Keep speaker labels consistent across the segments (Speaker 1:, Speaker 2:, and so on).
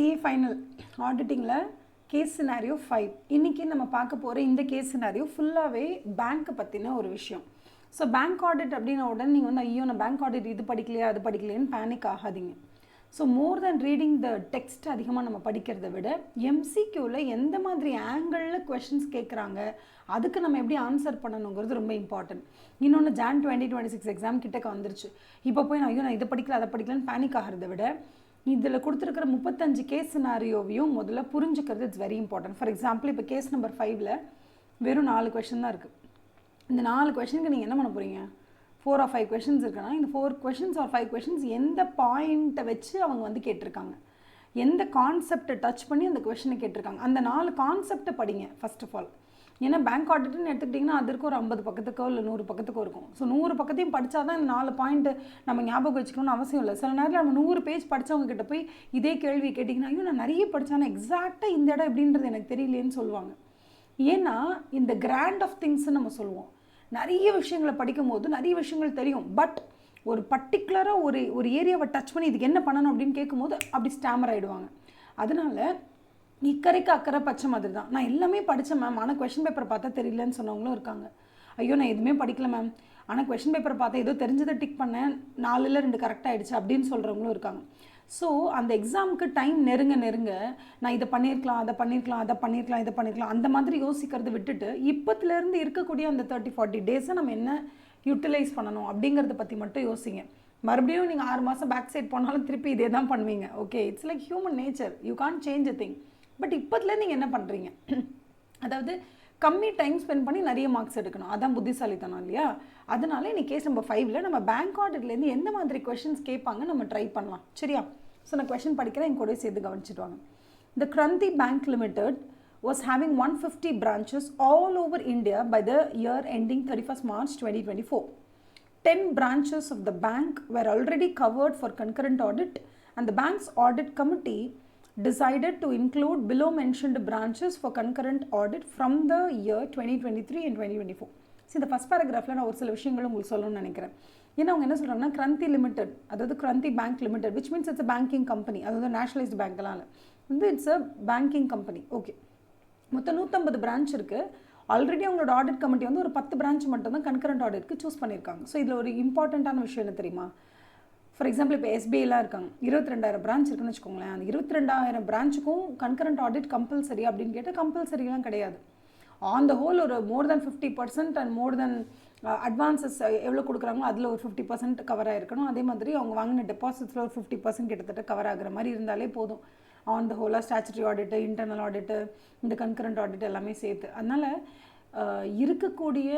Speaker 1: CA final ஆடிட்டிங்கில் case scenario 5 இன்றைக்கி நம்ம பார்க்க போகிற இந்த கேஸ் சினாரியோ ஃபுல்லாகவே பேங்க்கை பற்றின ஒரு விஷயம். ஸோ பேங்க் ஆடிட் அப்படின்ன உடனே நீங்கள் வந்து ஐயோ நான் பேங்க் ஆடிட் இது படிக்கலையா அது படிக்கலையான்னு பேனிக் ஆகாதீங்க. So more then reading the text அதிகமாக நம்ம படிக்கிறத விட எம்சிக்யூவில் எந்த மாதிரி ஆங்கிளில் கொஷின்ஸ் கேட்குறாங்க அதுக்கு நம்ம எப்படி ஆன்சர் பண்ணணுங்கிறது ரொம்ப இம்பார்ட்டன்ட். இன்னொன்று Jan 2026 எக்ஸாம் கிட்டக்க வந்துருச்சு. இப்போ போய் நான் ஐயோ நான் இதை படிக்கல அதை படிக்கலன்னு பேனிக் ஆகிறத விட இதில் கொடுத்துருக்கிற 35 கேஸ் சினாரியோவையும் முதல்ல புரிஞ்சுக்கிறது it's very important. For example இப்போ கேஸ் நம்பர் 5ல் வெறும் 4 கொஷின் தான் இருக்குது. இந்த 4 கொஷனுக்கு நீங்கள் என்ன பண்ண போகிறீங்க? 4 or 5 கொஷின்ஸ் இருக்குன்னா இந்த 4 கொஷின்ஸ் ஆர் 5 கொஷின்ஸ் எந்த பாயிண்ட்டை வச்சு அவங்க வந்து கேட்டிருக்காங்க, எந்த கான்செப்டை டச் பண்ணி அந்த கொஷனை கேட்டிருக்காங்க, அந்த 4 கான்செப்டை படிங்க ஃபர்ஸ்ட் ஆஃப் ஆல். ஏன்னா பேங்க் ஆடிட்னு எடுத்துக்கிட்டிங்கன்னா அதற்கு ஒரு 50 பக்கத்துக்கோ இல்லை 100 பக்கத்துக்கோ இருக்கும். ஸோ 100 பக்கத்தையும் படித்தா தான் இந்த 4 பாயிண்ட் நம்ம ஞாபகம் வச்சுக்கணும்னு அவசியம் இல்லை. சில நேரத்தில் நம்ம 100 பேஜ் படித்தவங்க கிட்ட போய் இதே கேள்வி கேட்டிங்கன்னா ஐயோ நான் நிறைய படித்தானே எக்ஸாக்டாக இந்த இடம் எப்படின்றது எனக்கு தெரியலேன்னு சொல்லுவாங்க. ஏன்னா இந்த கிராண்ட் ஆஃப் திங்ஸ்ன்னு நம்ம சொல்லுவோம். நிறைய விஷயங்களை படிக்கும் போது நிறைய விஷயங்கள் தெரியும். பட் ஒரு பர்டிகுலராக ஒரு ஏரியாவை டச் பண்ணி இதுக்கு என்ன பண்ணணும் அப்படின்னு கேட்கும்போது அப்படி ஸ்டாமர் ஆகிடுவாங்க. அதனால இக்கரைக்கு அக்கறை பச்சை மாதிரி தான். நான் எல்லாமே படித்தேன் மேம், ஆனால் கொஷின் பேப்பரை பார்த்தா தெரியலன்னு சொன்னவங்களும் இருக்காங்க. ஐயோ நான் எதுவுமே படிக்கல மேம், ஆனால் கொஷின் பேப்பரை பார்த்தா ஏதோ தெரிஞ்சதை டிக் பண்ணேன் 4ல் 2 கரெக்டாக ஆகிடுச்சு அப்படின்னு சொல்கிறவங்களும் இருக்காங்க. ஸோ அந்த எக்ஸாமுக்கு டைம் நெருங்க நான் இதை பண்ணியிருக்கலாம் அதை பண்ணியிருக்கலாம் அந்த மாதிரி யோசிக்கிறத விட்டுட்டு இப்போத்துலேருந்து இருக்கக்கூடிய அந்த 30-40 டேஸை நம்ம என்ன யூட்டிலைஸ் பண்ணணும் அப்படிங்கிறத பற்றி மட்டும் யோசிங்க. மறுபடியும் நீங்கள் 6 மாதம் பேக் சைட் போனாலும் திருப்பி இதே தான் பண்ணுவீங்க. Okay, it's like human nature, you can't change a thing. But இப்போதுல நீங்கள் என்ன பண்ணுறீங்க, அதாவது கம்மி டைம் ஸ்பெண்ட் பண்ணி நிறைய மார்க்ஸ் எடுக்கணும், அதான் புத்திசாலித்தனம் இல்லையா? அதனால இன்னைக்கு கேஸ் நம்பர் 5ல் நம்ம பேங்க் ஆடிட்லேருந்து எந்த மாதிரி கொஷின்ஸ் கேட்பாங்க நம்ம ட்ரை பண்ணலாம். சரியா? ஸோ நான் கொஷின் படிக்கிறேன், என் கூட சேர்த்து கவனிச்சுட்டு வாங்க. The Kranti Bank Limited was having 150 branches all over India by the year ending 31st March 2024. 10 branches of the bank were already covered for concurrent audit and the bank's audit committee decided to include below mentioned branches for concurrent audit from the year 2023 and 2024. See, இந்த first பேராகிராஃபில் நான் ஒரு சில விஷயங்களும் உங்களுக்கு சொல்லணும்னு நினைக்கிறேன். ஏன்னா அவங்க என்ன சொல்கிறாங்கன்னா கிரந்தி லிமிடெட், அதாவது Kranthi bank limited, which means it's a banking company, அதாவது நேஷனலைஸ்டு பேங்க்லாம் இல்லை, வந்து it's a banking company. Okay, மொத்தம் 150 பிரான்ச் இருக்குது. ஆல்ரெடி அவங்களோட ஆடிட் கமிட்டி வந்து ஒரு 10 பிரான்ச் மட்டும் தான் கன்கரண்ட் ஆடிட்க்கு சூஸ் பண்ணியிருக்காங்க. ஸோ இதில் ஒரு இம்பார்ட்டண்ட்டான விஷயம் என்ன தெரியுமா? ஃபார் எக்ஸாம்பிள் இப்போ SBIலாம் இருக்காங்க, 22,000 பிரான்ச் இருக்குன்னு வச்சுக்கோங்களேன். அந்த 22,000 பிரான்ச்சுக்கும் கன்கரண்ட் ஆடிட் கம்பல்சரி அப்படின்னு கேட்டால் கம்பல்சரிலாம் கிடையாது. ஆன் த ஹோல் ஒரு மோர் தென் 50% அண்ட் மோர் தென் அட்வான்சஸ் எவ்வளோ கொடுக்குறாங்களோ அதில் ஒரு 50% கவர் ஆகிருக்கணும். அதே மாதிரி அவங்க வாங்கின டெபாசிட்ஸில் ஒரு 50% கிட்டத்தட்ட கவர் ஆகிற மாதிரி இருந்தாலே போதும். ஆன் த ஹோலாக ஸ்டாச்சுரி ஆடிட்டு, இன்டர்னல் ஆடிட்டு, இந்த கன்கரண்ட் ஆடிட் எல்லாமே சேர்த்து. அதனால் இருக்கக்கூடிய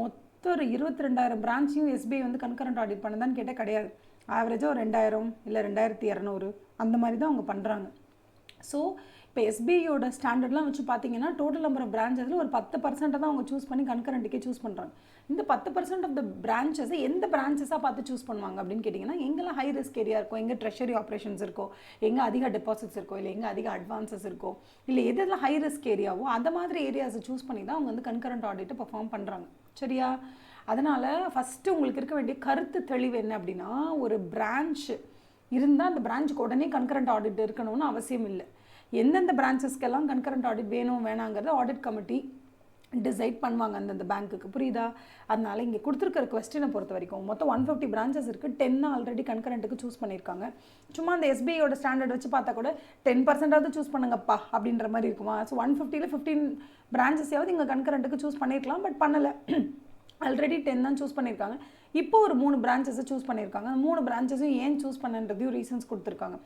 Speaker 1: மொத்த ஒரு 22,000 பிரான்ச்சையும் SBI வந்து கன்கரண்ட் ஆடிட் பண்ணதான்னு கேட்டால் கிடையாது. ஆவரேஜாக ஒரு 2,000 இல்லை 2,200 அந்த மாதிரி தான் அவங்க பண்ணுறாங்க. ஸோ இப்போ SBIயோட ஸ்டாண்டர்ட்லாம் வச்சு பார்த்தீங்கன்னா டோட்டல் நம்பர் ஆஃப் பிரான்ச்சஸில் ஒரு 10% தான் அவங்க சூஸ் பண்ணி கன்கரண்ட்டுக்கே சூஸ் பண்ணுறாங்க. இந்த 10% ஆஃப் த பிரான்ச்சஸை எந்த பிரான்ச்சஸாக பார்த்து சூஸ் பண்ணுவாங்க அப்படின்னு கேட்டிங்கன்னா, எங்கெல்லாம் ஹை ரிஸ்க் ஏரியா இருக்கோ, எங்கே ட்ரெஷரி ஆப்ரேஷன்ஸ் இருக்கோ, எங்கே அதிக டெபாசிட்ஸ் இருக்கோ, இல்லை எங்கே அதிக அட்வான்சஸ் இருக்கோ, இல்லை எதெல்லாம் ஹை ரிஸ்க் ஏரியாவோ அந்த மாதிரி ஏரியாஸை சூஸ் பண்ணி தான் அவங்க வந்து கன்கரண்ட் ஆடிட்டை பர்ஃபார்ம் பண்ணுறாங்க. சரியா? அதனால் ஃபஸ்ட்டு உங்களுக்கு இருக்க வேண்டிய கருத்து தெளிவு என்ன அப்படின்னா, ஒரு பிரான்ச் இருந்தால் அந்த பிரான்ச்சுக்கு உடனே கன்கரண்ட் ஆடிட் இருக்கணும்னு அவசியம் இல்லை. எந்தெந்த பிரான்ச்சஸ்க்கெல்லாம் கன்கரண்ட் ஆடிட் வேணும் வேணாங்கிறத ஆடிட் கமிட்டி டிசைட் பண்ணுவாங்க அந்தந்த பேங்க்குக்கு. புரியுதா? அதனால் இங்கே கொடுத்துருக்கிற கொஸ்டினை பொறுத்த வரைக்கும் மொத்தம் 150 பிரான்ச்சஸ் இருக்குது. 10 ஆல்ரெடி கன்கரண்ட்டுக்கு சூஸ் பண்ணியிருக்காங்க. சும்மா அந்த SBIயோட ஸ்டாண்டர்ட் வச்சு பார்த்தா கூட 10% சூஸ் பண்ணுங்கப்பா அப்படின்ற மாதிரி இருக்குமா? ஸோ 150ல் 15 பிரான்ச்சஸையாவது இங்கே கன்கரண்ட்டுக்கு சூஸ் பண்ணியிருக்கலாம், பட் பண்ணலை. ஆல்ரெடி 10 தான் சூஸ் பண்ணியிருக்காங்க. இப்போ ஒரு 3 பிரான்ச்சஸை சூஸ் பண்ணியிருக்காங்க. அந்த 3 பிரான்ச்சஸும் ஏன் சூஸ் பண்ணுன்றதையும் ரீசன்ஸ் கொடுத்துருக்காங்க.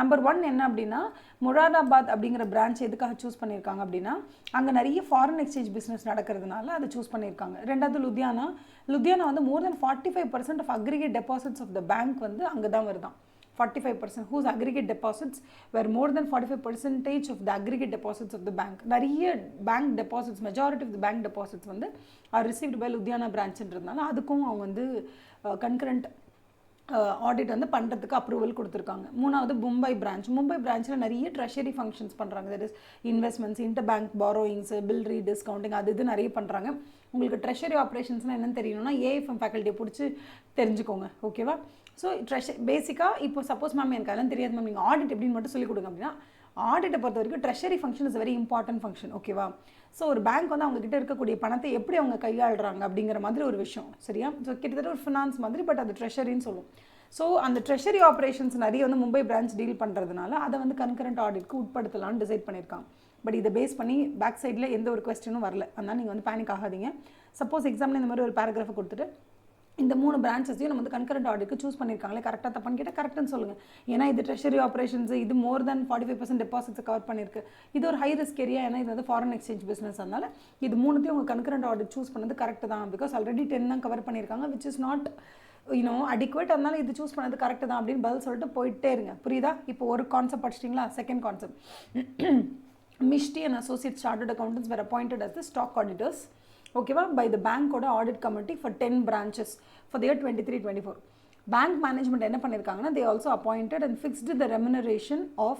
Speaker 1: நம்பர் 1 என்ன அப்படின்னா, முராதாபாத் அப்படிங்கிற பிரான்ச் எதுக்காக சூஸ் பண்ணியிருக்காங்க அப்படின்னா, அங்கே நிறைய ஃபாரின் எக்ஸ்சேஞ்ச் பிஸ்னஸ் நடக்கிறதுனால அதை சூஸ் பண்ணியிருக்காங்க. ரெண்டாவது லுதியானா வந்து more than 45% of aggregate deposits of the bank வந்து அங்கே தான் வருதான். 45% whose aggregate deposits were more than 45% of the aggregate deposits of the bank. நிறைய bank deposits, majority of the bank deposits வந்து ஆர் ரிசீவ்ட் பை லுதியானா பிரான்ச்ன்றதுனால அதுக்கும் அவங்க வந்து கன்கரண்ட் ஆடிட் வந்து பண்ணுறதுக்கு அப்ரூவல் கொடுத்துருக்காங்க. மூணாவது மும்பை பிரான்ச்சில் நிறைய ட்ரெஷரி ஃபங்க்ஷன்ஸ் பண்ணுறாங்க. That is investments, inter bank borrowings, bill discounting, இது நிறைய பண்ணுறாங்க. உங்களுக்கு ட்ரெஷரி ஆப்ரேஷன்ஸ்னால் என்னென்னு தெரியணும்னா AFM ஃபேக்கல்ட்டியை பிடிச்சி தெரிஞ்சுக்கோங்க. ஓகேவா? ஸோ பேசிக்காக இப்போ சப்போஸ் மேம் எனக்கு அதெல்லாம் தெரியாது மேம், நீங்கள் ஆடிட் எப்படின்னு மட்டும் சொல்லிக் கொடுங்க அப்படின்னா, ஆடிட்டை பொறுத்த வரைக்கும் treasury function is very important function, ஓகேவா? ஸோ ஒரு பேங்க் வந்து அவங்ககிட்ட இருக்கக்கூடிய பணத்தை எப்படி அவங்க கையாளுறாங்க அப்படிங்கிற மாதிரி ஒரு விஷயம், சரியா? ஸோ கிட்டத்தட்ட ஒரு ஃபினான்ஸ் மாதிரி, பட் அது ட்ரெஷரின்னு சொல்லுவோம். ஸோ அந்த ட்ரெஷரி ஆப்ரேஷன்ஸ் நிறைய வந்து மும்பை பிரான்ச் டீல் பண்ணுறதுனால அதை வந்து கன்கரண்ட் ஆடிட்க்கு உட்படுத்தலாம்னு டிசைட் பண்ணியிருக்காங்க. பட் இதை பேஸ் பண்ணி பேக் சைடில் எந்த ஒரு கொஸ்டினும் வரல, அதனால் நீங்கள் வந்து பேனிக் ஆகாதீங்க. சப்போஸ் எக்ஸாமில் இந்த மாதிரி ஒரு பேராகிராஃபை கொடுத்துட்டு இந்த 3 பிரான்ச்சஸையும் நம்ம வந்து கன்கரண்ட் ஆடிட்க்கு சூஸ் பண்ணியிருக்காங்களே, கரெக்டாக தப்பான்னு கேட்டால் கரெக்டுன்னு சொல்லுங்கள். ஏன்னா இது ட்ரெஷரி ஆப்ரேஷன்ஸ், இது மோர் தென் 45% டெபாசிட்ஸை கவர் பண்ணியிருக்கு. இது ஒரு ஹை ரிஸ்க் ஏரியா, ஏன்னா இது வந்து ஃபாரின் எக்ஸ்சேஞ்ச் பிஸ்னஸ். அதனால் இது 3த்தையும் உங்கள் கன்கரண்ட் ஆடிட் சூஸ் பண்ணது கரெக்டு தான். பிகாஸ் ஆல்ரெடி 10 தான் கவர் பண்ணியிருக்காங்க, விச் இஸ் நாட் அடிக்குவேட். அதனால இது சூஸ் பண்ணது கரெக்டு தான் அப்படின்னு பதில் சொல்லிட்டு போயிட்டே இருங்க. புரியுதா? இப்போ ஒரு கான்செப்ட் படிச்சிட்டிங்களா? Second concept, Mishti and associate chartered accountants were appointed as the stock auditors, ஓகேவா, பை த பேங்கோட audit committee for 10 branches for the year 23-24. Bank management என்ன பண்ணியிருக்காங்கன்னா, they also appointed and fixed the remuneration of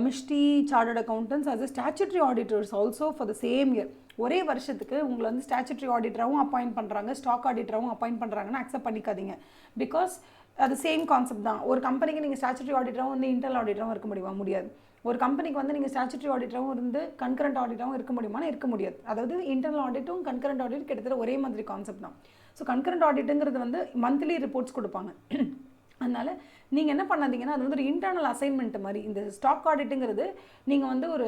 Speaker 1: Mishti chartered accountants as a statutory auditors also for the same year. ஒரே வருஷத்துக்கு உங்களை வந்து statutory ஆடிட்டராகவும் appoint பண்ணுறாங்க, stock ஆடிட்டராகவும் appoint பண்ணுறாங்கன்னா accept பண்ணிக்காதீங்க. Because அது சேம் கான்செப்ட் தான். ஒரு கம்பெனிக்கு நீங்கள் ஸ்டாச்சுட்டரி ஆடிட்டராகவும் வந்து இன்டர்னல் ஆடிட்டராகவும் இருக்க முடியுமா? முடியாது. ஒரு கம்பெனிக்கு வந்து நீங்கள் ஸ்டாச்சுட்டரி ஆடிட்டராகவும் இருந்து கன்கரண்ட் ஆடிட்டராகவும் இருக்க முடியுமானா இருக்க முடியாது. அதாவது இன்டர்னல் ஆடிட்டும் கன்கரண்ட் ஆடிட் கிட்டத்தட்ட ஒரே மாதிரி கான்செப்ட் தான். ஸோ கன்கரண்ட் ஆடிட்டுங்கிறது வந்து மந்த்லி ரிப்போர்ட்ஸ் கொடுப்பாங்க. அதனால் நீங்கள் என்ன பண்ணாதீங்கன்னா, அது வந்து ஒரு இன்டர்னல் அசைன்மெண்ட் மாதிரி. இந்த ஸ்டாக் ஆடிட்டுங்கிறது நீங்கள் வந்து ஒரு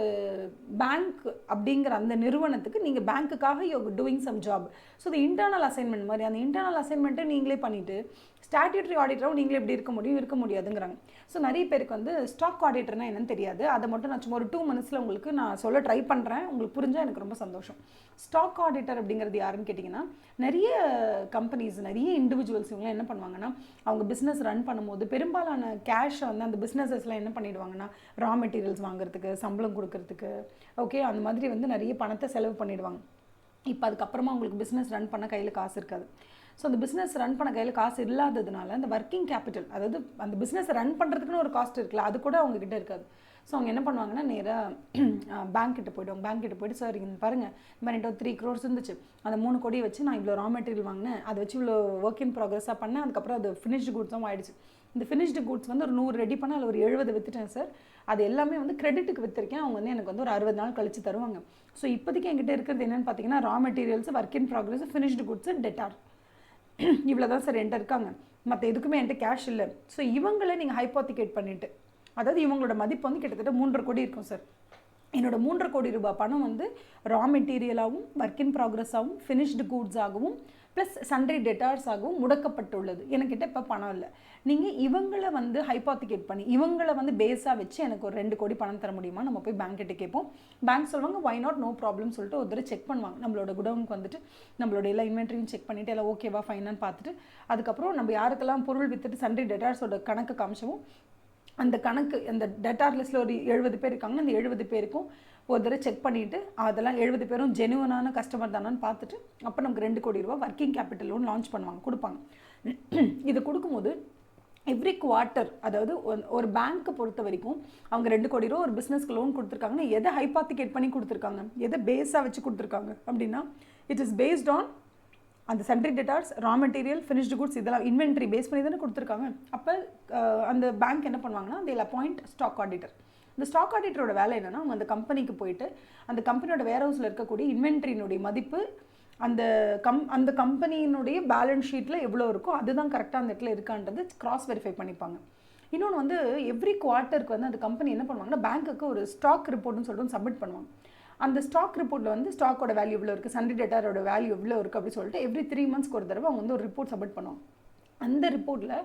Speaker 1: பேங்க் அப்படிங்கிற அந்த நிறுவனத்துக்கு நீங்கள் பேங்க்குக்காக you doing some job. So இது இன்டர்னல் அசைன்மெண்ட் மாதிரி. அந்த இன்டர்னல் அசைன்மெண்ட்டை நீங்களே பண்ணிவிட்டு ஸ்டாட்யூட்டரி ஆடிட்டரும் நீங்களே எப்படி இருக்க முடியும்? இருக்க முடியாதுங்கிறாங்க. ஸோ நிறைய பேருக்கு வந்து ஸ்டாக் ஆடிட்டர்னால் என்னன்னு தெரியாது. அதை மட்டும் நான் சும்மா ஒரு 2 minutesல உங்களுக்கு நான் சொல்ல ட்ரை பண்ணுறேன். உங்களுக்கு புரிஞ்சால் எனக்கு ரொம்ப சந்தோஷம். ஸ்டாக் ஆடிட்டர் அப்படிங்கிறது யாருன்னு கேட்டிங்கன்னா, நிறைய கம்பெனிஸ், நிறைய இண்டிவிஜுவல்ஸ் இவங்களாம் என்ன பண்ணுவாங்கன்னா, அவங்க பிஸ்னஸ் ரன் பண்ணும்போது பெரும்பாலான கேஷை வந்து அந்த பிஸ்னஸஸ்லாம் என்ன பண்ணிடுவாங்கன்னா, ரா மெட்டீரியல்ஸ் வாங்குறதுக்கு, சம்பளம் கொடுக்கறதுக்கு, ஓகே, அந்த மாதிரி வந்து நிறைய பணத்தை செலவு பண்ணிடுவாங்க. இப்போ அதுக்கப்புறமா உங்களுக்கு பிஸ்னஸ் ரன் பண்ண கையில் காசு இருக்காது. ஸோ அந்த பிஸ்னஸ் ரன் பண்ண கையில் காசு இல்லாததுனால அந்த ஒர்க்கிங் கேபிட்டல், அதாவது அந்த பிஸ்னஸ் ரன் பண்ணுறதுக்குன்னு ஒரு காஸ்ட் இருக்குல்ல, அது கூட அவங்கக்கிட்ட இருக்காது. ஸோ அவங்க என்ன பண்ணுவாங்கன்னா, நேராக பேங்க் கிட்ட போய்டுவாங்க. பேங்க் கிட்ட போய்ட்டு, சார் இங்கே பாருங்கள், இந்த மாதிரி 3 crores இருந்துச்சு, அந்த 3 கோடியை வச்சு நான் இவ்வளோ ரா மெட்டீரியல் வாங்கினேன், அதை வச்சு இவ்வளோ ஒர்க் இன் ப்ராக்ரஸாக பண்ணேன், அதுக்கப்புறம் அது ஃபினிஷ்டு குட்ஸும் ஆகிடுச்சு. இந்த ஃபினிஷ்டு குட்ஸ் வந்து ஒரு 100 ரெடி பண்ண அதில் ஒரு 70 விற்றுட்டேன் சார், அது எல்லாமே வந்து கிரெடிட்டுக்கு விற்றுருக்கேன், அவங்க வந்து எனக்கு வந்து ஒரு 60 நாள் கழிச்சு தருவாங்க. ஸோ இப்போதைக்கு என்கிட்ட இருக்கிறது என்னென்னு பார்த்தீங்கன்னா, raw materials, work in progress, finished goods, debtors, இவ்வளோ தான் சார் என்கிட்ட இருக்காங்க, மற்ற எதுக்குமே என்கிட்ட கேஷ் இல்லை. ஸோ இவங்களே நீங்கள் ஹைப்போத்திகேட் பண்ணிவிட்டு, அதாவது இவங்களோட மதிப்பு வந்து கிட்டத்தட்ட 3.5 கோடி இருக்கும் சார், என்னோட 3.5 கோடி ரூபாய் பணம் வந்து ரா மெட்டீரியலாகவும், ஒர்க் இன் ப்ராக்ரஸாகவும், ஃபினிஷ்டு கூட்ஸ் ஆகவும், ப்ளஸ் சண்டரி டெட்டார்ஸ் ஆகவும் முடக்கப்பட்டுள்ளது, எனக்கிட்ட இப்போ பணம் இல்லை. நீங்கள் இவங்களை வந்து ஹைப்போத்திகேட் பண்ணி, இவங்களை வந்து பேஸாக வச்சு எனக்கு ஒரு 2 கோடி பணம் தர முடியுமா? நம்ம போய் பேங்க் கிட்ட கேட்போம். பேங்க் சொல்லுவாங்க வை நாட், நோ ப்ராப்ளம் சொல்லிட்டு ஒரு தடவை செக் பண்ணுவாங்க. நம்மளோட குடவுனுக்கு வந்துட்டு நம்மளோட எல்லா இன்வென்ட்ரியும் செக் பண்ணிவிட்டு எல்லாம் ஓகேவா ஃபைனான்னு பார்த்துட்டு, அதுக்கப்புறம் நம்ம யாருக்கெல்லாம் பொருள் விற்றுட்டு சண்டரி டெட்டார்ஸோட கணக்கு காமிச்சவும், அந்த கணக்கு, அந்த டெட்டார் லிஸ்ட்டில் ஒரு 70 பேர் இருக்காங்கன்னா, அந்த 70 பேருக்கும் ஒரு தடவை செக் பண்ணிவிட்டு அதெல்லாம் 70 பேரும் ஜெனுவனான கஸ்டமர் தானான்னு பார்த்துட்டு, அப்போ நமக்கு 2 கோடி ரூபா ஒர்க்கிங் கேபிட்டல் லோன் லான்ச் பண்ணுவாங்க, கொடுப்பாங்க. இது கொடுக்கும்போது எவ்ரி குவார்ட்டர், அதாவது ஒரு பேங்க்கை பொறுத்த வரைக்கும் அவங்க 2 கோடி ரூபா ஒரு பிஸ்னஸ்க்கு லோன் கொடுத்துருக்காங்கன்னா, எதை ஹைப்பாத்திகேட் பண்ணி கொடுத்துருக்காங்க, எதை பேஸாக வச்சு கொடுத்துருக்காங்க அப்படின்னா, இட் இஸ் பேஸ்ட் ஆன் அந்த sundry debtors, raw material, finished goods, இதெல்லாம் இன்வென்ட்ரி பேஸ் பண்ணி தானே கொடுத்துருக்காங்க. அப்போ அந்த பேங்க் என்ன பண்ணுவாங்கன்னா, they will appoint stock auditor. இந்த ஸ்டாக் ஆடிட்டரோட வேலை என்னென்னா, அவங்க அந்த கம்பெனிக்கு போயிட்டு அந்த கம்பெனியோட வேர் ஹவுஸில் இருக்கக்கூடிய இன்வென்ட்ரியினுடைய மதிப்பு, அந்த கம்பெனியினுடைய பேலன்ஸ் ஷீட்டில் எவ்வளோ இருக்கோ அதுதான் கரெக்டாக அந்த இடத்துல இருக்கான்றது கிராஸ் வெரிஃபை பண்ணிப்பாங்க. இன்னொன்று வந்து எவ்ரி குவார்ட்டருக்கு வந்து அந்த கம்பெனி என்ன பண்ணுவாங்கன்னா, பேங்க்குக்கு ஒரு ஸ்டாக் ரிப்போர்ட்னு சொல்லிட்டு சப்மிட் பண்ணுவாங்க. அந்த ஸ்டாக் ரிப்போர்ட்டில் வந்து ஸ்டாக்கோட வேல்யூ எவ்வளோ இருக்குது, சண்டரி டெட்டாரோட வேல்யூ எவ்வளோ இருக்குது அப்படின்னு சொல்லிட்டு எவ்ரி 3 monthsக்கு ஒரு தடவை அவங்க வந்து ஒரு ரிப்போர்ட் சப்மிட் பண்ணுவாங்க. அந்த ரிப்போர்ட்டில்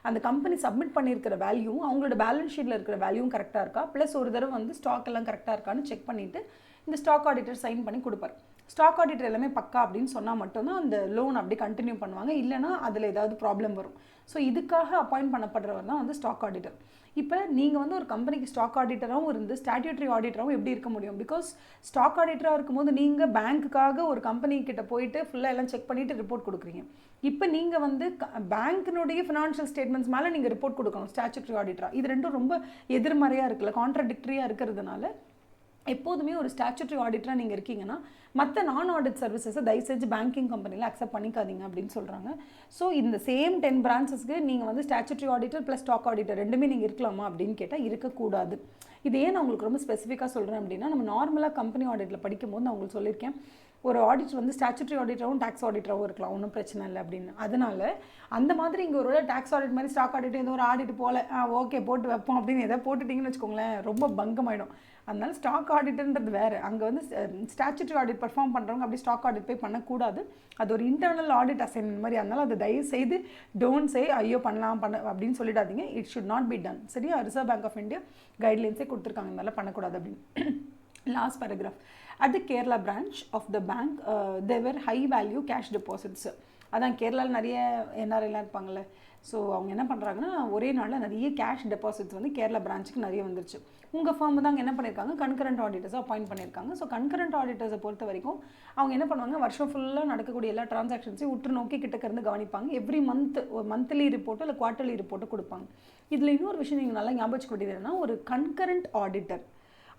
Speaker 1: அந்த கம்பெனி சப்மிட் பண்ணியிருக்கிற வேல்யூவும் அவங்களோட பேலன்ஸ் ஷீட்டில் இருக்கிற வேல்யூவும் கரெக்டாக இருக்கா, ப்ளஸ் ஒரு தடவை வந்து ஸ்டாக் எல்லாம் கரெக்டாக இருக்கான்னு செக் பண்ணிவிட்டு இந்த ஸ்டாக் ஆடிட்டர் சைன் பண்ணி கொடுப்பார். ஸ்டாக் ஆடிட்டர் எல்லாமே பக்கா அப்படின்னு சொன்னால் மட்டும்தான் அந்த லோன் அப்படி கண்டினியூ பண்ணுவாங்க, இல்லைனா அதில் ஏதாவது ப்ராப்ளம் வரும். ஸோ இதுக்காக அப்பாயிண்ட் பண்ணப்படுறவர் தான் வந்து ஸ்டாக் ஆடிட்டர். இப்போ நீங்கள் வந்து ஒரு கம்பெனிக்கு ஸ்டாக் ஆடிட்டராகவும் இருந்து ஸ்டாட்யூட்டரி ஆடிட்டராகவும் எப்படி இருக்க முடியும்? பிகாஸ் ஸ்டாக் ஆடிட்டராக இருக்கும்போது நீங்கள் பேங்க்குக்காக ஒரு கம்பெனி கிட்ட போயிட்டு ஃபுல்லாக எல்லாம் செக் பண்ணிவிட்டு ரிப்போர்ட் கொடுக்குறீங்க. இப்போ நீங்கள் வந்து பேங்க்கினுடைய ஃபினான்ஷியல் ஸ்டேட்மெண்ட்ஸ் மேலே நீங்கள் ரிப்போர்ட் கொடுக்கணும் ஸ்டாட்யூட்டரி ஆடிட்டராக. இது ரெண்டும் ரொம்ப எதிர்மறையாக இருக்குல்ல, கான்ட்ராடிக்டரியாக இருக்கிறதுனால எப்போதுமே ஒரு ஸ்டாச்சுட்டரி ஆடிட்டராக நீங்கள் இருக்கீங்கன்னா மற்ற நான் ஆடிட் சர்வீசஸை தயவு செஞ்சு பேங்கிங் கம்பெனியில் அக்செப்ட் பண்ணிக்காதீங்க அப்படின்னு சொல்கிறாங்க. ஸோ இந்த சேம் 10 பிரான்ச்சஸ்க்கு நீங்கள் வந்து statutory auditor plus stock auditor ரெண்டுமே நீங்கள் இருக்கலாமா அப்படின்னு கேட்டால் இருக்கக்கூடாது. இது ஏன் நான் உங்களுக்கு ரொம்ப ஸ்பெசிஃபிக்காக சொல்கிறேன் அப்படின்னா, நம்ம நார்மலாக கம்பெனி ஆடிட்டில் படிக்கும்போது நான் உங்களுக்கு சொல்லியிருக்கேன், ஒரு ஆடிட் வந்து ஸ்டாச்சுட்டரி ஆடிட்டராகவும் டேக்ஸ் ஆடிட்டராகவும் இருக்கலாம், ஒன்றும் பிரச்சனை இல்லை அப்படின்னு. அதனால அந்த மாதிரி இங்கே ஒரு டேக்ஸ் ஆடிட் மாதிரி ஸ்டாக் ஆடிட் ஏதோ ஒரு ஆடிட் போல் ஓகே போட்டு வைப்போம் அப்படின்னு எதாவது போட்டுட்டிங்கன்னு வச்சுக்கோங்களேன், ரொம்ப பங்கமாயிடும். அதனால ஸ்டாக் ஆடிட்டுன்றது வேறு. அங்கே வந்து ஸ்டாச்சுட்டரி ஆடிட் பர்ஃபார்ம் பண்ணுறவங்க அப்படி ஸ்டாக் ஆடிட் போய் பண்ணக்கூடாது. அது ஒரு இன்டர்னல் ஆடிட் அசைன்மெண்ட் மாதிரி. அதனால் அதை தயவு செய்து டோன்ட் சே ஐயோ பண்ணலாம் அப்படின்னு சொல்லிடாதீங்க. It should not be done. சரியா? ரிசர்வ் பேங்க் ஆஃப் இந்தியா கைட்லைன்ஸே கொடுத்துருக்காங்க இந்த மாதிரிலாம் பண்ணக்கூடாது அப்படின்னு. Last paragraph. At the Kerala branch of the bank there high value cash deposits. அதான் கேரளாவில் நிறைய என்ஆர்ஐலாம் இருப்பாங்கள்ல, ஸோ அவங்க என்ன பண்ணுறாங்கன்னா ஒரே நாளில் நிறைய கேஷ் டெபாசிட்ஸ் வந்து கேரளா பிரான்ச்சுக்கு நிறைய வந்துருச்சு. உங்கள் ஃபார்ம் தான் என்ன பண்ணியிருக்காங்க, கன்கரண்ட் ஆடிட்டர்ஸை அப்பாயிண்ட் பண்ணியிருக்காங்க. ஸோ கன்கரண்ட் ஆடிட்டர்ஸை பொறுத்த வரைக்கும் அவங்க என்ன பண்ணுவாங்க, வருஷம் ஃபுல்லாக நடக்கக்கூடிய எல்லா டிரான்சாக்ஷன்ஸையும் உற்று நோக்கி கிட்டக்க இருந்து கவனிப்பாங்க. எவ்ரி மந்த் ஒரு மந்த்லி ரிப்போர்ட்டோ இல்லை குவார்ட்டர்லி ரிப்போர்ட்டோ கொடுப்பாங்க. இதில் இன்னொரு விஷயம் நீங்கள் நல்லா ஞாபகம் வச்சுக்க வேண்டியது என்னன்னா, ஒரு கன்கரண்ட் ஆடிட்டர்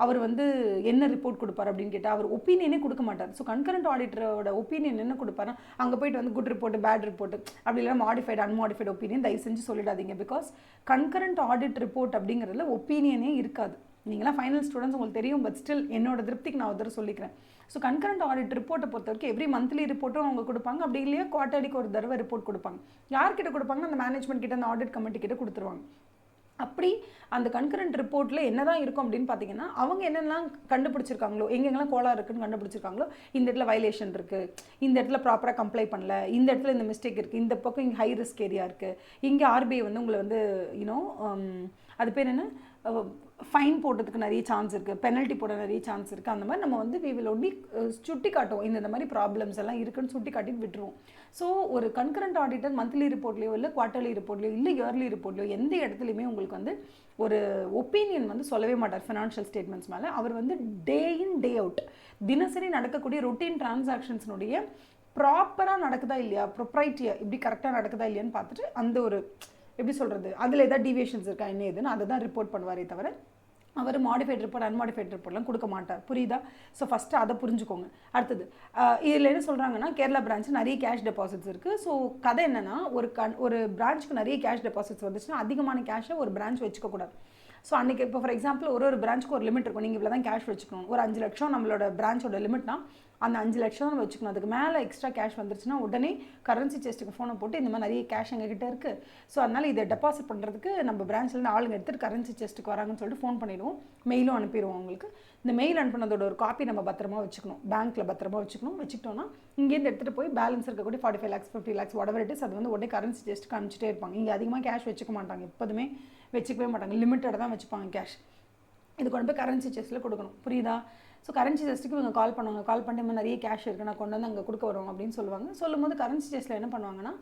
Speaker 1: அவர் வந்து என்ன ரிப்போர்ட் கொடுப்பார் அப்படின்னு கேட்டால் அவர் ஒப்பீனியனே கொடுக்க மாட்டார். ஸோ கன்கரண்ட் ஆடிட்டரோட ஒப்பீனியன் என்ன கொடுப்பாரு, அங்கே போயிட்டு வந்து குட் ரிப்போர்ட் பேட் ரிப்போர்ட் அப்படி இல்லை மாடிஃபைடு அன்மாடிஃபைடு ஒப்பீனியன் தயவு செஞ்சு சொல்லிடாதீங்க. பிகாஸ் கன்கரண்ட் ஆடிட் ரிப்போர்ட் அப்படிங்கிறதுல ஒப்பீனியனே இருக்காது. நீங்களாம் ஃபைனல் ஸ்டூடெண்ட்ஸ் உங்களுக்கு தெரியும், பட் ஸ்டில் என்னோட திருப்திக்கு நான் ஒரு சொல்லிக்கிறேன். ஸோ கன்கரண்ட் ஆடிட் ரிப்போர்ட்டை பொறுத்த வரைக்கும் எவ்ரி மந்த்லி ரிப்போர்ட்டும் அவங்க கொடுப்பாங்க. அப்படி இல்லையா குவார்ட்டர்லிக்கு ஒரு தடவை ரிப்போர்ட் கொடுப்பாங்க. யார்கிட்ட கொடுப்பாங்க, அந்த மேனேஜ்மெண்ட் கிட்ட அந்த ஆடிட் கமிட்டி கிட்ட கொடுத்துருவாங்க. அப்படி அந்த கன்கரண்ட் ரிப்போர்ட்டில் என்ன தான் இருக்கும் அப்படின்னு பார்த்தீங்கன்னா, அவங்க என்னெல்லாம் கண்டுபிடிச்சிருக்காங்களோ, எங்கெங்கெல்லாம் கோளாறு இருக்குன்னு கண்டுபிடிச்சிருக்காங்களோ, இந்த இடத்துல வயலேஷன் இருக்குது, இந்த இடத்துல ப்ராப்பராக கம்ப்ளை பண்ணல, இந்த இடத்துல இந்த மிஸ்டேக் இருக்குது, இந்த பக்கம் இங்கே ஹை ரிஸ்க் ஏரியா இருக்குது, இங்கே ஆர்பிஐ வந்து உங்களை வந்து யூனோ அது பேர் என்ன ஃபைன் போடுறதுக்கு நிறைய சான்ஸ் இருக்குது, பெனல்ட்டி போட நிறைய சான்ஸ் இருக்குது. அந்த மாதிரி நம்ம வந்து வி வில் ஒன்லி சுட்டி காட்டுவோம், இந்த மாதிரி ப்ராப்ளம்ஸ் எல்லாம் இருக்குன்னு சுட்டி காட்டிட்டு விட்டுருவோம். ஸோ ஒரு கன்கரண்ட் ஆடிட்டர் மந்த்லி ரிப்போர்ட்லையோ இல்லை குவார்ட்டர்லி ரிப்போர்ட்லையோ இல்லை இயர்லி ரிப்போர்ட்லையோ எந்த இடத்துலையுமே உங்களுக்கு வந்து ஒரு ஒப்பீனியன் வந்து சொல்லவே மாட்டார் ஃபினான்ஷியல் ஸ்டேட்மெண்ட்ஸ் மேலே. அவர் வந்து டே இன் டே அவுட் தினசரி நடக்கக்கூடிய ரொட்டீன் டிரான்சாக்ஷன்ஸ்னுடைய ப்ராப்பராக நடக்குதா இல்லையா, ப்ரொப்ரைட்டியாக இப்படி கரெக்டாக நடக்குதா இல்லையான்னு பார்த்துட்டு அந்த ஒரு எப்படி சொல்கிறது, அதில் ஏதாவது டீவியேஷன்ஸ் இருக்கா என்ன ஏதுன்னு அதை தான் ரிப்போர்ட் பண்ணுவாரே தவிர அவர் மாடிஃபைட் ரிப்போர்ட் அன்மாடிஃபைட் ரிப்போர்ட்லாம் கொடுக்க மாட்டார். புரியுதா? ஸோ ஃபஸ்ட்டு அதை புரிஞ்சுக்கோங்க. அடுத்தது இதில் என்ன சொல்கிறாங்கன்னா, கேரளா பிரான்ச்சு நிறைய கேஷ் டெபாசிட்ஸ் இருக்குது. ஸோ கதை என்னென்னா, ஒரு பிரான்ச்சுக்கு நிறைய கேஷ் டெபாசிட்ஸ் வந்துச்சுன்னா அதிகமான கேஷை ஒரு பிரான்ச் வச்சுக்கக்கூடாது. ஸோ அன்றைக்கி இப்போ ஃபார் எக்ஸாம்பிள் ஒரு பிரான்ச்சுக்கு ஒரு லிமிட் இருக்கும், நீங்கள் இவ்வளோ தான் கேஷ் வச்சுக்கணும். ஒரு 5 லட்சம் நம்மளோட பிரான்ச்சோட லிமிட்னா அந்த 5 லட்சம் தான் வச்சுக்கணும். அதுக்கு மேலே எக்ஸ்ட்ரா கேஷ் வந்துருச்சுன்னா உடனே கரன்சி செஸ்ட்டுக்கு ஃபோனை போட்டு இந்த மாதிரி நிறைய கேஷ் எங்ககிட்ட இருக்குது, ஸோ அதனால் இதை டெபாசிட் பண்ணுறதுக்கு நம்ம பிரான்ச்லேருந்து ஆளுங்க எடுத்துகிட்டு கரன்சி செஸ்ட்டுக்கு வராங்கன்னு சொல்லிட்டு ஃபோன் பண்ணிடுவோம், மெயிலும் அனுப்பிடுவோம் அவங்களுக்கு. இந்த மெயில் அனுப்பினதோட ஒரு காப்பி நம்ம பத்திரமா வச்சுக்கணும், பேங்க்கில் பத்திரமா வச்சுக்கிட்டோம்னா இங்கேருந்து எடுத்துகிட்டு போய் பேலன்ஸ் இருக்கக்கூடிய 45 lakhs 50 lakhs whatever it is அது வந்து உடனே கரன்சி செஸ்ட்டுக்கு அனுப்பிச்சிட்டே இருப்பாங்க. இங்கே அதிகமாக கேஷ் வச்சுக்க மாட்டாங்க, எப்போதுமே வச்சுக்கவே மாட்டாங்க, லிமிட்டட் தான் வச்சுப்பாங்க கேஷ். இது கொண்டு போய் கரன்சி செஸ்ட்டில் கொடுக்கணும். புரியுதா? ஸோ கரன்சி செஸ்ட்டுக்கு இவங்க கால் பண்ணுவாங்க, கால் பண்ணிட்டு நிறைய கேஷ் இருக்குது நான் கொண்டு வந்து அங்கே கொடுக்க வரோம் அப்படின்னு சொல்லுவாங்க. சொல்லும்போது கரன்சி செஸ்ட்டில் என்ன பண்ணுவாங்கன்னா,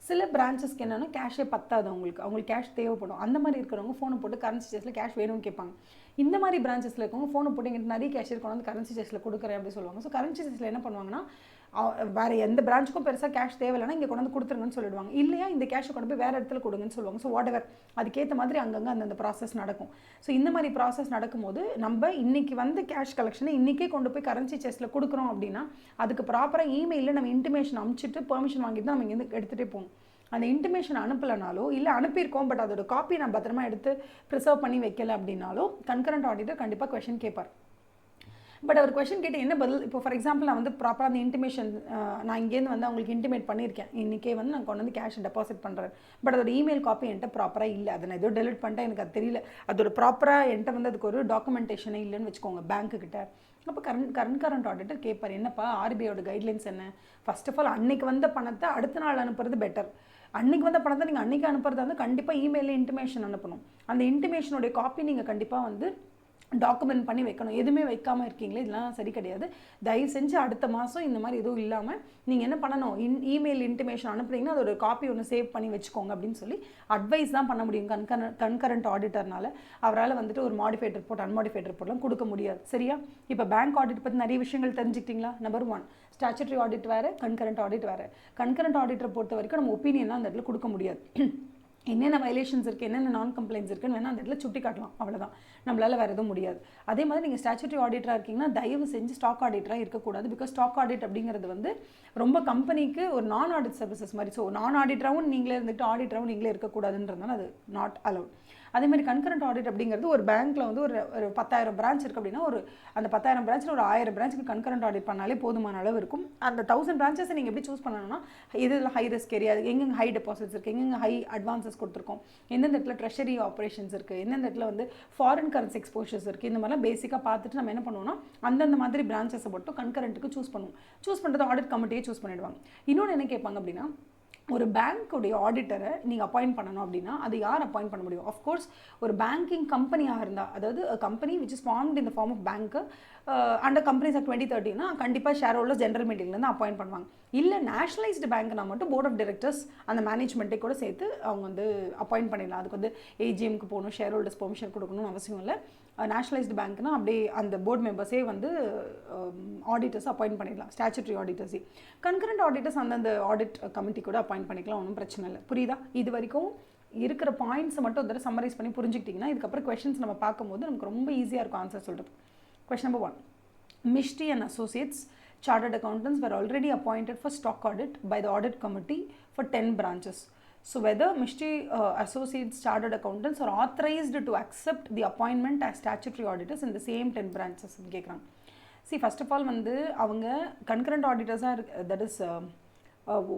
Speaker 1: சில பிரான்ச்சஸ்க்கு என்னென்னா கேஷே பத்தாது, அவங்களுக்கு கேஷ் தேவைப்படும். அந்த மாதிரி இருக்கிறவங்க ஃபோனை போட்டு கரன்சி செஸ்ட்டில் கேஷ் வேணும்னு கேட்பாங்க. இந்த மாதிரி பிரான்ச்சஸில் இருக்கவங்க ஃபோனை போட்டு எங்கிட்ட நிறைய கேஷ் கொண்டு வந்து கரன்சி செஸ்ட்டில் கொடுக்குறேன் அப்படின்னு சொல்லுவாங்க. ஸோ கரன்சி செஸ்ட்டில் என்ன பண்ணுவாங்கன்னா, வேறு எந்த பிரான்ச்சுக்கும் பெருசாக கேஷ் தேவையில்லைனா இங்கே கொண்டு வந்து கொடுத்துருங்கன்னு சொல்லிடுவாங்க. இல்லையா இந்த கேஷை கொண்டு போய் வேறு இடத்துல கொடுங்கன்னு சொல்லுவாங்க. ஸோ வாட் எவர் அதுக்கேற்ற மாதிரி அங்கங்கே அந்தந்த ப்ராசஸ் நடக்கும். ஸோ இந்த மாதிரி ப்ராசஸ் நடக்கும்போது நம்ம இன்றைக்கி வந்து கேஷ் கலெக்ஷனை இன்றைக்கே கொண்டு போய் கரன்சி செஸ்ட்டில் கொடுக்குறோம் அப்படின்னா அதுக்கு ப்ராப்பராக இமெயிலில் நம்ம இன்டிமேஷன் அனுப்பிச்சிட்டு பெர்மிஷன் வாங்கிட்டு தான் நம்ம இங்கேருந்து எடுத்துகிட்டே போகணும். அந்த இன்டிமேஷன் அனுப்பலைனாலோ இல்லை அனுப்பியிருக்கோம் பட் அதோட காப்பி நான் பத்திரமா எடுத்து ப்ரிசர்வ் பண்ணி வைக்கல அப்படின்னாலோ கன்கரண்ட் ஆடிட்டர் கண்டிப்பாக கொஷின் கேட்பார். பட் அவர் கொஷின் கேட்டு என்ன பதில், இப்போ ஃபார் எக்ஸாம்பிள் நான் வந்து ப்ராப்பராக அந்த இன்டிமேஷன் நான் இங்கேருந்து வந்து அவங்களுக்கு இன்டிமேட் பண்ணியிருக்கேன், இன்றைக்கே வந்து நான் கொண்டு வந்து கேஷ் டெபாசிட் பண்ணுறேன், பட் அதோட இமெயில் காப்பி என்கிட்ட ப்ராப்பராக இல்லை, அதை நான் ஏதோ டெலிட் பண்ணிட்டேன், எனக்கு அது தெரியல, அதோட ப்ராப்பராக என்கிட்ட வந்து அதுக்கு ஒரு டாக்குமெண்டேஷனே இல்லைன்னு வச்சுக்கோங்க பேங்க்குக்கிட்ட. அப்போ கரண்ட் ஆடிட்டர் கேட்பார், என்னப்பா ஆர்பிஐயோட கைட்லைன்ஸ் என்ன, ஃபர்ஸ்ட் ஆஃப் ஆல் அன்றைக்கி வந்த பணத்தை அடுத்த நாள் அனுப்புறது பெட்டர். அன்றைக்கி வந்த பணத்தை நீங்கள் அன்றைக்கி அனுப்புறதா வந்து கண்டிப்பாக இமெயிலில் இன்டிமேஷன் அனுப்பணும். அந்த இன்டிமேஷனுடைய காப்பி நீங்கள் கண்டிப்பாக வந்து டாக்குமெண்ட் பண்ணி வைக்கணும். எதுவுமே வைக்காமல் இருக்கீங்களே, இதெல்லாம் சரி கிடையாது. தயவு செஞ்சு அடுத்த மாதம் இந்த மாதிரி எதுவும் இல்லாமல் நீங்கள் என்ன பண்ணணும், இமெயில் இன்டிமேஷன் அனுப்புறீங்கன்னா அதோட காப்பி ஒன்று சேவ் பண்ணி வச்சுக்கோங்க அப்படின்னு சொல்லி அட்வைஸ் தான் பண்ண முடியும். கன்கரண்ட் ஆடிட்டர்னால அவரால் வந்துட்டு ஒரு மாடிஃபைட் ரிப்போர்ட் அன்மாடிஃபைட் ரிப்போர்ட்லாம் கொடுக்க முடியாது. சரியா? இப்போ பேங்க் ஆடிட் பற்றி நிறைய விஷயங்கள் தெரிஞ்சுக்கிட்டீங்களா? நம்பர் 1 ஸ்டாச்சுட்டரி ஆடிட் வேறு, கன்கரண்ட் ஆடிட் வேறு. கன்கரண்ட் ஆடிட்டரை பொறுத்த வரைக்கும் நம்ம ஒப்பீனியன்லாம் அந்த இடத்துல கொடுக்க முடியாது. என்னென்ன வயலேஷன்ஸ் இருக்குது, என்னென்ன நான் கம்ப்ளைண்ட்ஸ் இருக்குன்னு வேணால் அந்த இடத்துல சுட்டி காட்டலாம், அவ்வளோதான். நம்மளால் வேறு எதுவும் முடியாது. அதே மாதிரி நீங்கள் ஸ்டாச்சுட்டரி ஆடிட்டராக இருக்கீங்கன்னா தயவு செஞ்சு ஸ்டாக் ஆடிட்டராக இருக்கக்கூடாது. பிகாஸ் ஸ்டாக் ஆடிட் அப்படிங்கிறது வந்து ரொம்ப கம்பெனிக்கு ஒரு நான் ஆடிட் சர்வீசஸ் மாதிரி. ஸோ நான் ஆடிட்டராகவும் நீங்களே இருந்துட்டு ஆடிட்டராகவும் நீங்களே இருக்கக்கூடாதுன்றதுனால அது நாட் அலவுட். அதே மாதிரி கன்கரண்ட் ஆடிட் அப்படிங்கிறது ஒரு பேங்க்கில் வந்து ஒரு 10,000 பிரான்ச் இருக்குது அப்படின்னா அந்த 10,000 பிரான்ச்சில் ஒரு 1000 பிரான்ச்சுக்கு கன்கரண்ட் ஆடிட் பண்ணாலே போதுமான அளவு இருக்கும். அந்த 1000 பிரான்ச்சஸை நீங்கள் எப்படி சூஸ் பண்ணணும்னா இதில் ஹை ரிஸ்க் ஏரியா, எங்கெங்கே ஹை டெபாசிட்ஸ் இருக்குது, எங்கெங்கே ஹை அட்வான்சஸ் கொடுத்துருக்கோம், எந்தெந்த இடத்துல ட்ரெஷரி ஆப்ரேஷன்ஸ் இருக்குது, எந்தெந்த இடத்துல வந்து ஃபாரின் கரன்சி எக்ஸ்போஷர்ஸ் இருக்குது, இந்த மாதிரிலாம் பேசிக்காக பார்த்துட்டு நம்ம என்ன பண்ணுவோம்னா அந்தந்த மாதிரி பிரான்ச்சஸை மட்டும் கன்கரண்ட்டுக்கு சூஸ் பண்ணுவோம். சூஸ் பண்ணுறது ஆடிட் கமிட்டியே சூஸ் பண்ணிவிடுவாங்க. இன்னொன்று என்ன கேட்பாங்க அப்படின்னா, ஒரு பேங்க்குடைய ஆடிட்டரை நீங்கள் அப்பாயிண்ட் பண்ணணும் அப்படின்னா அது யார் அப்பாயிண்ட் பண்ண முடியும்? ஆஃப்கோர்ஸ் ஒரு பேங்கிங் கம்பெனியாக இருந்தால், அதாவது company which is formed in the form of பேங்க்கு அண்டர் கம்பெனிஸ் ஆக்ட் 2013 கண்டிப்பாக ஷேர் ஹோல்டர்ஸ் ஜென்ரல் மீட்டிங்லேருந்து அப்பாயிண்ட் பண்ணுவாங்க. இல்லை நேஷனலைஸ்டு பேங்க்னா மட்டும் போர்ட் ஆஃப் டைரக்டர்ஸ் அந்த மேனேஜ்மெண்ட்டை கூட சேர்த்து அவங்க வந்து அப்பாயிண்ட் பண்ணிடலாம். அதுக்கு வந்து ஏஜிஎம்க்கு போகணும், ஷேர் ஹோல்டர்ஸ் பெர்மிஷன் கொடுக்கணும்னு அவசியம் இல்லை. நேஷனலைஸ்டு பேங்க்னா அப்படியே அந்த போர்ட் மெம்பர்ஸே வந்து ஆடிட்டர்ஸ் அப்பாயிண்ட் பண்ணிடலாம், ஸ்டாச்சுட்டரி ஆடிட்டர்ஸே. கன்கரண்ட் ஆடிட்டர்ஸ் அந்தந்த ஆடிட் கமிட்டி கூட அப்பாயிண்ட் பண்ணிக்கலாம், ஒன்றும் பிரச்சனை இல்லை. புரியுதா? இது வரைக்கும் இருக்கிற பாயிண்ட்ஸை மட்டும் ஒரு தடவை சம்மரைஸ் பண்ணி புரிஞ்சுக்கிட்டிங்கன்னா இதுக்கப்புறம் கொஷின்ஸ் நம்ம பார்க்கும்போது நமக்கு ரொம்ப ஈஸியாக இருக்கும் ஆன்சர் சொல்கிறது. Question number 1. Mishti and Associates Chartered Accountants were already appointed for stock audit by the audit committee for 10 branches. So whether Mishti Associates Chartered Accountants are authorized to accept the appointment as statutory auditors in the same 10 branches? See, first of all, வந்து அவங்க concurrent auditors are, that is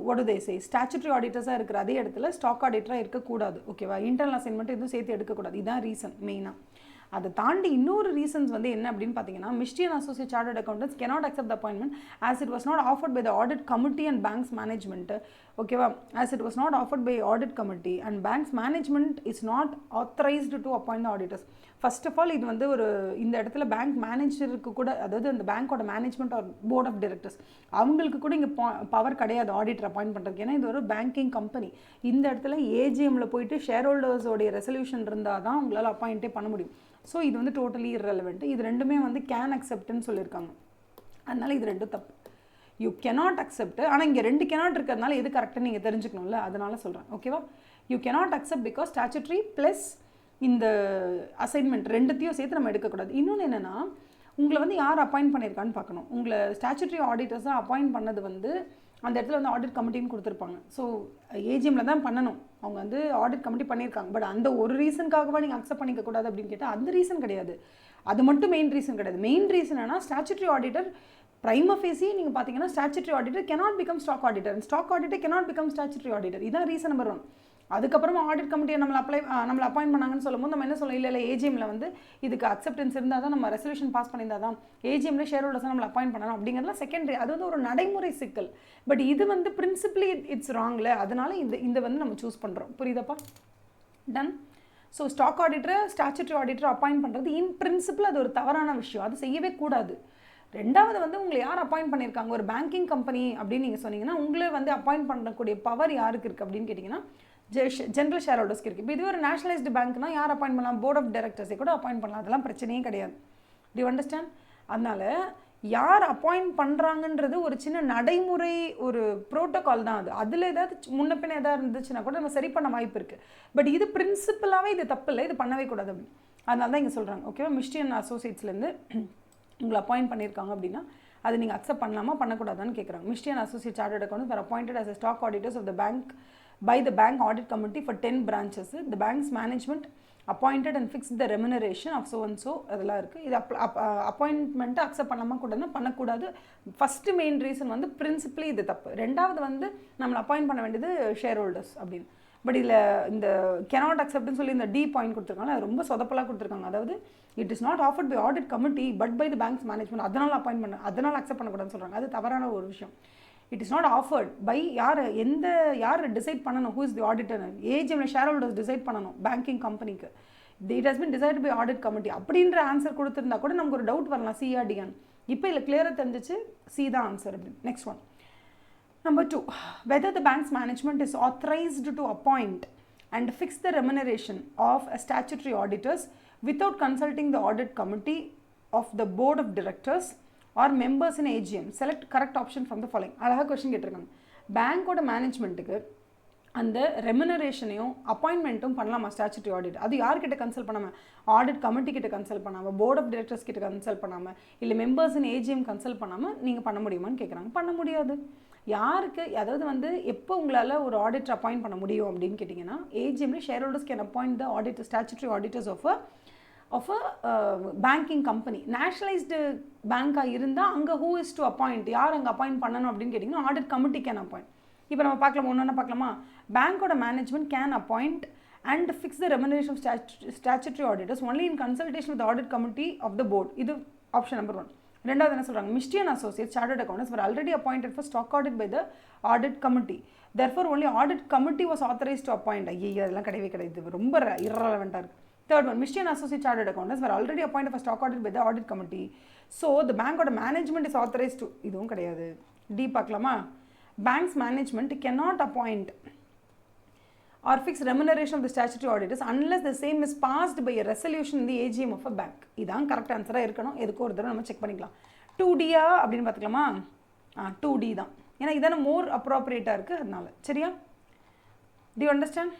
Speaker 1: what do they say, statutory auditors இருக்கிற அதே இடத்துல stock ஆடிட்டராக இருக்கக்கூடாது. ஓகேவா? Internal assignment எதுவும் சேர்த்து எடுக்கக்கூடாது. இதுதான் ரீசன் மெயினாக. அதை தாண்டி இன்னொரு ரீசன்ஸ் வந்து என்ன அப்படின்னு பார்த்தீங்கன்னா, Mishti and associate chartered accountants cannot accept the appointment as it was not offered by the audit committee and banks management. ஓகேவா? as it was not offered by audit committee and banks management is not authorized to appoint the auditors. First of all இது வந்து ஒரு இந்த இடத்துல bank மேனேஜருக்கு கூட, அதாவது அந்த பேங்க்கோட management or board of directors அவங்களுக்கு கூட இங்கே பவர் கிடையாது ஆடிட்டர் அப்பாயிண்ட் பண்ணுறதுக்கு. ஏன்னா இது ஒரு பேங்கிங் கம்பெனி. இந்த இடத்துல ஏஜிஎம்மில் போயிட்டு ஷேர் ஹோல்டர்ஸோடைய ரெசல்யூஷன் இருந்தால் தான் உங்களால் அப்பாயிண்ட்டே பண்ண முடியும். ஸோ இது வந்து டோட்டலி irrelevant. இது ரெண்டுமே வந்து கேன் அக்செப்ட்னு சொல்லியிருக்காங்க. அதனால் இது ரெண்டும் தப்பு. You cannot accept. ஆனால் இங்கே 2 கெனாட் இருக்கிறதுனால எது கரெக்டாக நீங்கள் தெரிஞ்சுக்கணும்ல, அதனால சொல்கிறேன். ஓகேவா? You cannot accept because statutory plus இந்த அசைன்மெண்ட் ரெண்டுத்தையும் சேர்த்து நம்ம எடுக்கக்கூடாது. இன்னொன்று என்னென்னா, உங்களை வந்து யார் அப்பாயிண்ட் பண்ணியிருக்கான்னு பார்க்கணும். உங்களை ஸ்டாச்சுட்டரி ஆடிட்டர்ஸாக அப்பாயிண்ட் பண்ணது வந்து அந்த இடத்துல வந்து ஆடிட் கமிட்டின்னு கொடுத்துருப்பாங்க. ஸோ ஏஜிஎம்மில் தான் பண்ணணும். அவங்க வந்து ஆடிட் கமிட்டி பண்ணியிருக்காங்க. பட் அந்த ஒரு ரீசனுக்காகவா நீங்கள் அக்செப்ட் பண்ணிக்கக்கூடாது அப்படின்னு கேட்டால் அந்த ரீசன் கிடையாது. அது மட்டும் மெயின் ரீசன் கிடையாது. மெயின் ரீசன் என்னன்னா, ஸ்டாச்சுட்டரி ஆடிட்டர் பிரைமா ஃபேஸி நீங்கள் பார்த்தீங்கன்னா statutory auditor cannot become stock auditor and stock auditor cannot become statutory auditor. இதான் ரீசன் நம்பர் 1. அதுக்கப்புறமா ஆடிட் கமிட்டியை நம்மளை அப்பாயிண்ட் பண்ணாங்கன்னு சொல்லும்போது நம்ம என்ன சொல்லலாம், இல்லை ஏஜிஎம்மில் வந்து இதுக்கு அக்செப்டன்ஸ் இருந்தால் தான், நம்ம ரெசல்யூஷன் பாஸ் பண்ணியிருந்தால் தான் ஏஜிஎம்மில் ஷேர் ஹோல்டர்ஸாக நம்மளை அப்பாயிண்ட் பண்ணணும் அப்படிங்கிறதுலாம் செகண்டரி. அது வந்து ஒரு நடைமுறை சிக்கல். பட் இது வந்து பிரின்சிபலி இட்ஸ் ராங்கில். அதனால இந்த வந்து நம்ம சூஸ் பண்ணுறோம். புரியுதாப்பா? டன். ஸோ ஸ்டாக் ஆடிட்டரை ஸ்டாச்சுட்டரி ஆடிட்டர் அப்பாயிண்ட் பண்ணுறது இன் பிரின்சிபல் அது ஒரு தவறான விஷயம். அது செய்யவே கூடாது. ரெண்டாவது வந்து உங்களை யார் அப்பாயிண்ட் பண்ணியிருக்காங்க, ஒரு பேங்கிங் கம்பெனி அப்படின்னு நீங்கள் சொன்னீங்கன்னா உங்களை வந்து அப்பாயிண்ட் பண்ணக்கூடிய பவர் யாருக்கு இருக்குது அப்படின்னு கேட்டிங்கன்னா ஜென்ரல் ஷேர் ஹோல்டர்ஸ்க்கு இருக்குது. இப்போ இது ஒரு நேஷனலைஸ்டு பேங்க்னா யார் அப்பாயிண்ட் பண்ணலாம்? போர்ட் ஆஃப் டைரக்டர்ஸை கூட அப்பாயிண்ட் பண்ணலாம். அதெல்லாம் பிரச்சனையே கிடையாது. To you understand? அதனால் யார் அப்பாயிண்ட் பண்ணுறாங்கன்றது ஒரு சின்ன நடைமுறை ஒரு ப்ரோட்டோகால் தான். அதில் ஏதாவது முன்ன பின்ன எதாவது இருந்துச்சுன்னா கூட நம்ம சரி பண்ண வாய்ப்பு இருக்குது. பட் இது பிரின்சிபலாகவே இது தப்பு இல்லை, இது பண்ணவே கூடாது அப்படின்னு. அதனால தான் இங்கே சொல்கிறாங்க. ஓகேவா? மிஸ்டி அண்ட் அசோசியேட்ஸ்லேருந்து உங்களை அப்பாயிண்ட் பண்ணியிருக்காங்க அப்படின்னா அது நீங்கள் அக்செப்ட் பண்ணலாமா பண்ணக்கூடாதான்னு கேட்குறாங்க. Mishti and associate chartered accountants were appointed as a stock auditors of the bank by the bank audit committee for 10 branches. The bank's management appointed and fixed the remuneration of so and so. அதெல்லாம் இருக்குது. இது அப்பாயின்மெண்ட்டை accept பண்ணாமா கூடாதுன்னா பண்ணக்கூடாது. First main reason வந்து பிரின்சிபலி இது தப்பு. ரெண்டாவது வந்து நம்மளை அப்பாயிண்ட் பண்ண வேண்டியது ஷேர் ஹோல்டர்ஸ் அப்படின்னு. பட் இதில் இந்த cannot acceptன்னு சொல்லி இந்த டி பாயிண்ட் கொடுத்துருக்காங்க. அது ரொம்ப சொதப்பலாக கொடுத்துருக்காங்க. அதாவது it is not offered by audit committee but by the bank's management. அதனால் அப்பாயிண்ட் பண்ண, அதனால் அக்செப்ட் பண்ணக்கூடாதுன்னு சொல்கிறாங்க. அது தவறான ஒரு விஷயம். It is not offered by யார் டிசைட் பண்ணணும் ஹூ இஸ் தி ஆடிட்டர்? ஏஜிஎம்மில் ஷேர் ஹோல்டர்ஸ் டிசைட் பண்ணணும் பேங்கிங் கம்பெனிக்கு. It has been decided by audit committee அப்படின்ற ஆன்சர் கொடுத்துருந்தா கூட நமக்கு ஒரு டவுட் வரலாம், சிஆர்டிஎன். இப்போ இதில் கிளியராக தெரிஞ்சிச்சு, சி தான் ஆன்சர் அப்படின்னு. Next one. Number 2, whether the bank's management is authorized to appoint and fix the remuneration of a statutory auditors without consulting the audit committee of the board of directors or members in AGM. Select correct option from the following. அழகாக question கேட்டிருக்காங்க. பேங்க்கோட மேனேஜ்மெண்ட்டுக்கு அந்த ரெமுனரேஷனையும் அப்பாயின்மெண்ட்டும் பண்ணலாமா statutory audit? அது யார்கிட்ட consult பண்ணாமல்? Audit committee கிட்ட consult பண்ணாமல், board of directors கிட்ட கன்சல்ட் பண்ணாமல், இல்லை மெம்பர்ஸ் இன் ஏஜிஎம் கன்சல்ட் பண்ணாமல் நீங்கள் பண்ண முடியுமான்னு கேட்குறாங்க. பண்ண முடியாது. யாருக்கு, அதாவது வந்து எப்போ உங்களால் ஒரு ஆடிட்டர் அப்பாயிண்ட் பண்ண முடியும் அப்படின்னு கேட்டிங்கன்னா, ஏஜிஎம்ல shareholders can appoint the auditor, statutory auditors of a banking company. Nationalised பேங்காக இருந்தால் அங்கே ஹூ இஸ் டு அப்பாயிண்ட், யார் அங்கே அப்பாயிண்ட் பண்ணணும் அப்படின்னு கேட்டிங்கன்னா ஆடிட் கமிட்டி கேன் அப்பாயிண்ட். இப்போ நம்ம பார்க்கலாம், ஒன்று பார்க்கலாமா? பேங்கோட management can appoint and fix the remuneration of statutory auditors only in consultation with audit committee of the board. இது ஆப்ஷன் நம்பர் 1. ரெண்டாவது என்ன சொல்கிறாங்க? Mishti and associate chartered accountants were already appointed for stock audit by the audit committee. Therefore only audit committee was authorized to appoint. ஐயோ அதெல்லாம் கிடையவே கிடையாது, ரொம்ப irrelevant-ஆக இருக்குது. Third one, Mystery and Associate Chartered Accountants were already appointed for stock audit by the audit committee. So, the bank or management is authorized to. இதுவும் கிடையாது. D பார்க்கலாமா? Bank's management cannot appoint or fix remuneration of the statutory auditors unless the same is passed by a resolution in the AGM of a bank. இதான் correct ஆன்சராக இருக்கணும். எதுக்கு ஒரு தடவை நம்ம check பண்ணிக்கலாம். 2Dயா அப்படின்னு பார்த்துக்கலாமா? 2D தான். ஏன்னா இதான மோர் அப்ராப்ரியேட்டாக இருக்குது, அதனால. சரியா? Do you understand?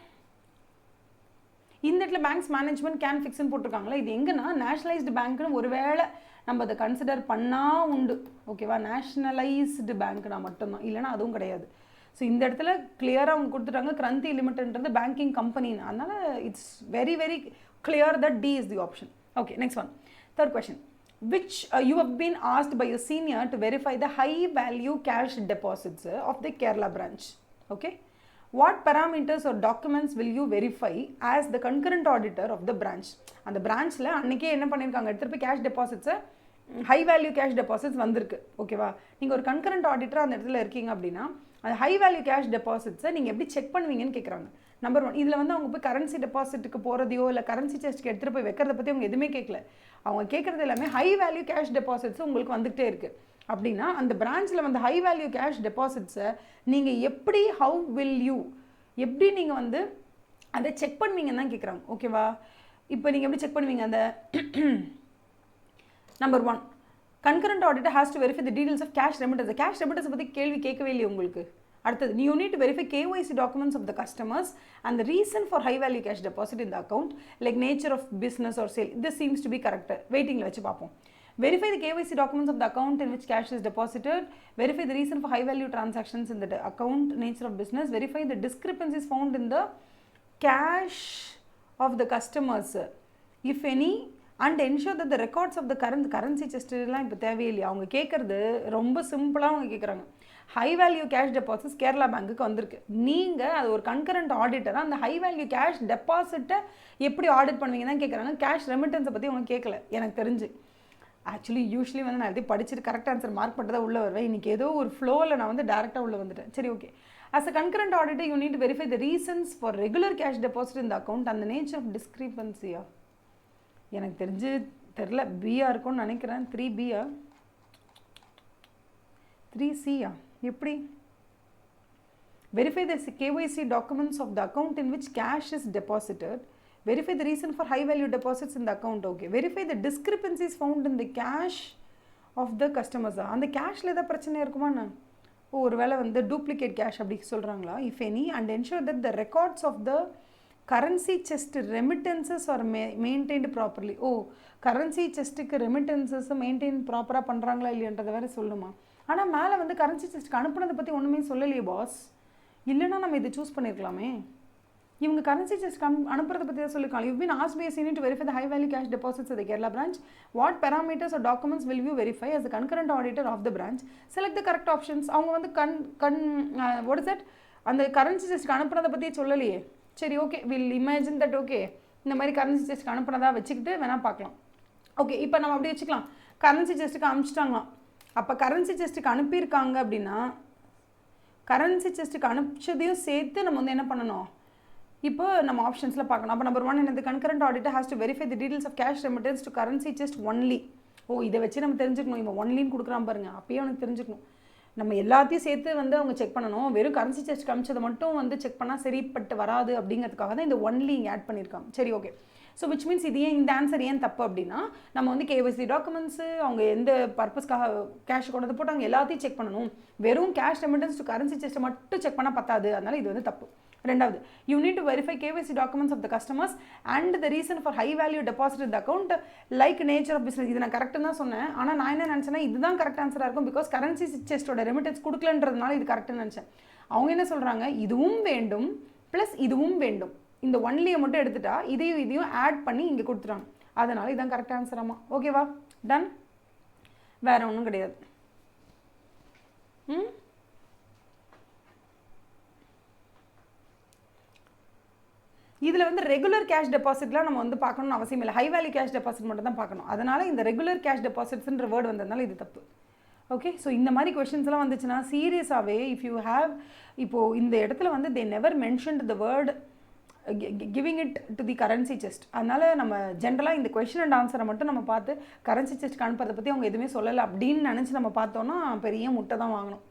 Speaker 1: இந்த இடத்துல பேங்க்ஸ் மேனேஜ்மெண்ட் கேன் ஃபிக்ஸ்ன்னு போட்டிருக்காங்களா? இது எங்கன்னா நேஷனலைஸ்டு பேங்க்னு ஒருவேளை நம்ம அதை கன்சிடர் பண்ணால் உண்டு. ஓகேவா? நேஷ்னலைஸ்டு பேங்க்னா மட்டும்தான், இல்லைனா அதுவும் கிடையாது. ஸோ இந்த இடத்துல கிளியராக அவங்க கொடுத்துட்டாங்க கிரந்தி லிமிட்டெட்ன்றது பேங்கிங் கம்பெனின்னு. அதனால் it's very very clear that D is the option. Okay, next one. Third question. Which you have been asked by your senior to verify the high value cash deposits of the Kerala branch. Okay? What parameters or documents will you verify as the concurrent auditor of the branch? அந்த பிரான்ச்சில் அன்றைக்கே என்ன பண்ணியிருக்காங்க, எடுத்துகிட்டு போய் cash டெபாசிட்ஸை, high value cash deposits வந்திருக்கு. ஓகேவா? நீங்கள் ஒரு கன்கரண்ட் ஆடிட்டர் அந்த இடத்துல இருக்கீங்க அப்படின்னா அந்த ஹை வேல்யூ கேஷ் டெபாசிட்ஸை நீங்கள் எப்படி செக் பண்ணுவீங்கன்னு கேட்குறாங்க. நம்பர் 1, இதில் வந்து அவங்க போய் கரன்சி டெபாசிட்டுக்கு போகிறதையோ இல்லை கரன்சி செஸ்ட்டுக்கு எடுத்துகிட்டு போய் வைக்கிறத பற்றி அவங்க எதுவுமே கேட்கல. அவங்க கேட்குறது எல்லாமே ஹை வேல்யூ கேஷ் டெபாசிட்ஸ் உங்களுக்கு வந்துகிட்டே இருக்குது. அப்படின்னா அந்த பிரான்ச்சில் வந்து ஹை வேல்யூ கேஷ் டெபாசிட்ஸை நீங்கள் எப்படி, ஹவு வில் யூ, எப்படி நீங்கள் வந்து அதை செக் பண்ணுவீங்கன்னு தான் கேட்குறாங்க. ஓகேவா? இப்போ நீங்கள் எப்படி செக் பண்ணுவீங்க? அந்த number 1, concurrent auditor has to verify the details of cash remittance. Cash remittance பற்றி கேள்வி கேட்கவே இல்லையே உங்களுக்கு. அடுத்தது, you need to verify KYC documents of the customers and the reason for high value cash deposit in the account, like nature of business or sale. This seems to be correct. Waiting வச்சு பார்ப்போம். Verify the KYC documents of the account in which cash is deposited. Verify the reason for high value transactions in the account, nature of business. Verify the discrepancies found in the cash of the customers, if any, and ensure that the records of the currency chest எல்லாம் இப்போ தேவையில்லையா? அவங்க கேட்குறது ரொம்ப சிம்பிளாக அவங்க கேட்குறாங்க. High value cash deposits Kerala பேங்க்குக்கு வந்திருக்கு. நீங்கள் அது ஒரு கன்கரண்ட் ஆடிட்டராக அந்த ஹை வேல்யூ கேஷ் டெபாசிட்டை எப்படி ஆடிட் பண்ணுவீங்க தான் கேட்குறாங்க. கேஷ் ரெமிட்டன்ஸை பற்றி அவங்க கேட்கல எனக்கு தெரிஞ்சு. ஆக்சுவலி யூஸ்வலி வந்து நான் எதையும் படிச்சுட்டு கரெக்ட் ஆன்சர் மார்க் பண்ணிட்டு தான் உள்ளே வருவேன். இன்றைக்கி ஏதோ ஒரு ஃப்ளோவில் நான் வந்து டேரெக்டாக உள்ளே வந்துட்டேன். சரி, okay. As a concurrent auditor, you need to verify the reasons for regular cash deposit in the account and the nature of discrepancy. எனக்கு தெரில பியா இருக்கும்னு நினைக்கிறேன். 3Bயா 3Cயா எப்படி? Verify the KYC documents of the account in which cash is deposited. Verify the reason for high value deposits in the account. Okay. Verify the discrepancies found in the cash of the customers. அந்த கேஷில் ஏதாவது பிரச்சனை இருக்குமா? ஒரு வேளை வந்து duplicate cash அப்படி சொல்கிறாங்களா? If any, and ensure that the records of the currency chest remittances are maintained properly. Currency செஸ்ட்டுக்கு ரெமிட்டன்சஸை மெயின்டைன் ப்ராப்பராக பண்ணுறாங்களா இல்லையன்றதை வேறு சொல்லுமா? ஆனால் மேலே வந்து கரன்சி செஸ்ட்டுக்கு அனுப்புனதை பற்றி ஒன்றுமே சொல்லலையே பாஸ். இல்லைனா நம்ம இதை சூஸ் பண்ணியிருக்கலாமே. இவங்க கரன்சி செஸ்ட் அனுப்புறதை பற்றி தான் சொல்லியிருக்காங்க. You've been asked by a senior to verify the high value cash deposits of the Kerala branch. What parameters or documents will you verify as the concurrent auditor of the branch? Select the correct options. அவங்க வந்து what is that? அந்த currency செஸ்ட்டுக்கு அனுப்புனதை பற்றி சொல்லலையே. சரி, okay, will imagine that. Okay, இந்த மாதிரி currency செஸ்ட்டுக்கு அனுப்புனதாக வச்சுக்கிட்டு வேணால் பார்க்கலாம். ஓகே, இப்போ நம்ம அப்படி வச்சுக்கலாம். கரன்சி செஸ்ட்டுக்கு அனுப்பிச்சிட்டாங்களாம். அப்போ கரன்சி செஸ்ட்டுக்கு அனுப்பியிருக்காங்க அப்படின்னா கரன்சி செஸ்ட்டுக்கு அனுப்பிச்சதையும் சேர்த்து நம்ம வந்து என்ன பண்ணணும்? இப்போ நம்ம ஆப்ஷன்ஸில் பார்க்கணும். அப்போ நம்பர் 1 என்னது? Concurrent auditor has to verify the details of cash remittance to currency chest only. இதை வச்சு நம்ம தெரிஞ்சுக்கணும். இவன் ஒன்லின்னு கொடுக்குறான் பாருங்க, அப்பயே அவனுக்கு தெரிஞ்சுக்கணும். நம்ம எல்லாத்தையும் சேர்த்து வந்து அவங்க செக் பண்ணணும். வெறும் கரன்சி செஸ்ட் காமிச்சதை மட்டும் வந்து செக் பண்ணால் சரிப்பட்டு வராது அப்படிங்கிறதுக்காக தான் இந்த ஒன்லி இங்கே ஆட் பண்ணியிருக்காங்க. சரி, ஓகே. ஸோ விச் மீன்ஸ் இது ஏன் இந்த ஆன்சர் ஏன் தப்பு அப்படின்னா, நம்ம வந்து KYC டாக்குமெண்ட்ஸு அவங்க எந்த பர்பஸ்க்காக கேஷ் கொண்டு போட்டு அவங்க எல்லாத்தையும் செக் பண்ணணும். வெறும் கேஷ் ரெமிட்டன்ஸ் டு கரன்சி செஸ்ட்டை மட்டும் செக் பண்ணால் பத்தாது. அதனால் இது வந்து தப்பு. ரெண்டாவது, you need to verify KYC documents of the customers and the reason for high value deposit in the account like nature of business. இது நான் கரெக்டாக தான் சொன்னேன். ஆனால் நான் என்ன நினச்சேன்னா இதுதான் கரெக்ட் ஆன்சராக இருக்கும், பிகாஸ் கரன்சி செஸ்டோட ரெமிட்டன்ஸ் கொடுக்கலன்றதுனால இது கரெக்டுன்னு நினச்சேன். அவங்க என்ன சொல்கிறாங்க, இதுவும் வேண்டும் ப்ளஸ் இதுவும் வேண்டும், இந்த ஒன்லியை மட்டும் எடுத்துட்டா இதையும் ஆட் பண்ணி இங்கே கொடுத்துட்டாங்க, அதனால் இதுதான் கரெக்ட் ஆன்சராமா. ஓகேவா, டன், வேறு ஒன்றும் கிடையாது. இதில் வந்து ரெகுலர் கேஷ் டெபாசிட்லாம் நம்ம வந்து பார்க்கணும்னு அவசியம் இல்லை, ஹை வேல்யூ கேஷ் டெபாசிட் மட்டும் தான் பார்க்கணும். அதனால் இந்த ரெகுலர் கேஷ் டெபாசிட்ஸ்ன்ற வேர்டு வந்ததுனால இது தப்பு. ஓகே, ஸோ இந்த மாதிரி கொஷின்ஸ்லாம் வந்துச்சுன்னா சீரியஸாகவே இஃப் யூ ஹேவ், இப்போது இந்த இடத்துல வந்து they never mentioned the word giving it to the currency chest. அதனால் நம்ம ஜென்ரலாக இந்த கொஷின் அண்ட் ஆன்சரை மட்டும் நம்ம பார்த்து கரன்சி செஸ்ட் அனுப்புறதை பற்றி அவங்க எதுவுமே சொல்லலை அப்படின்னு நினச்சி நம்ம பார்த்தோன்னா பெரிய முட்டை தான் வாங்கணும்.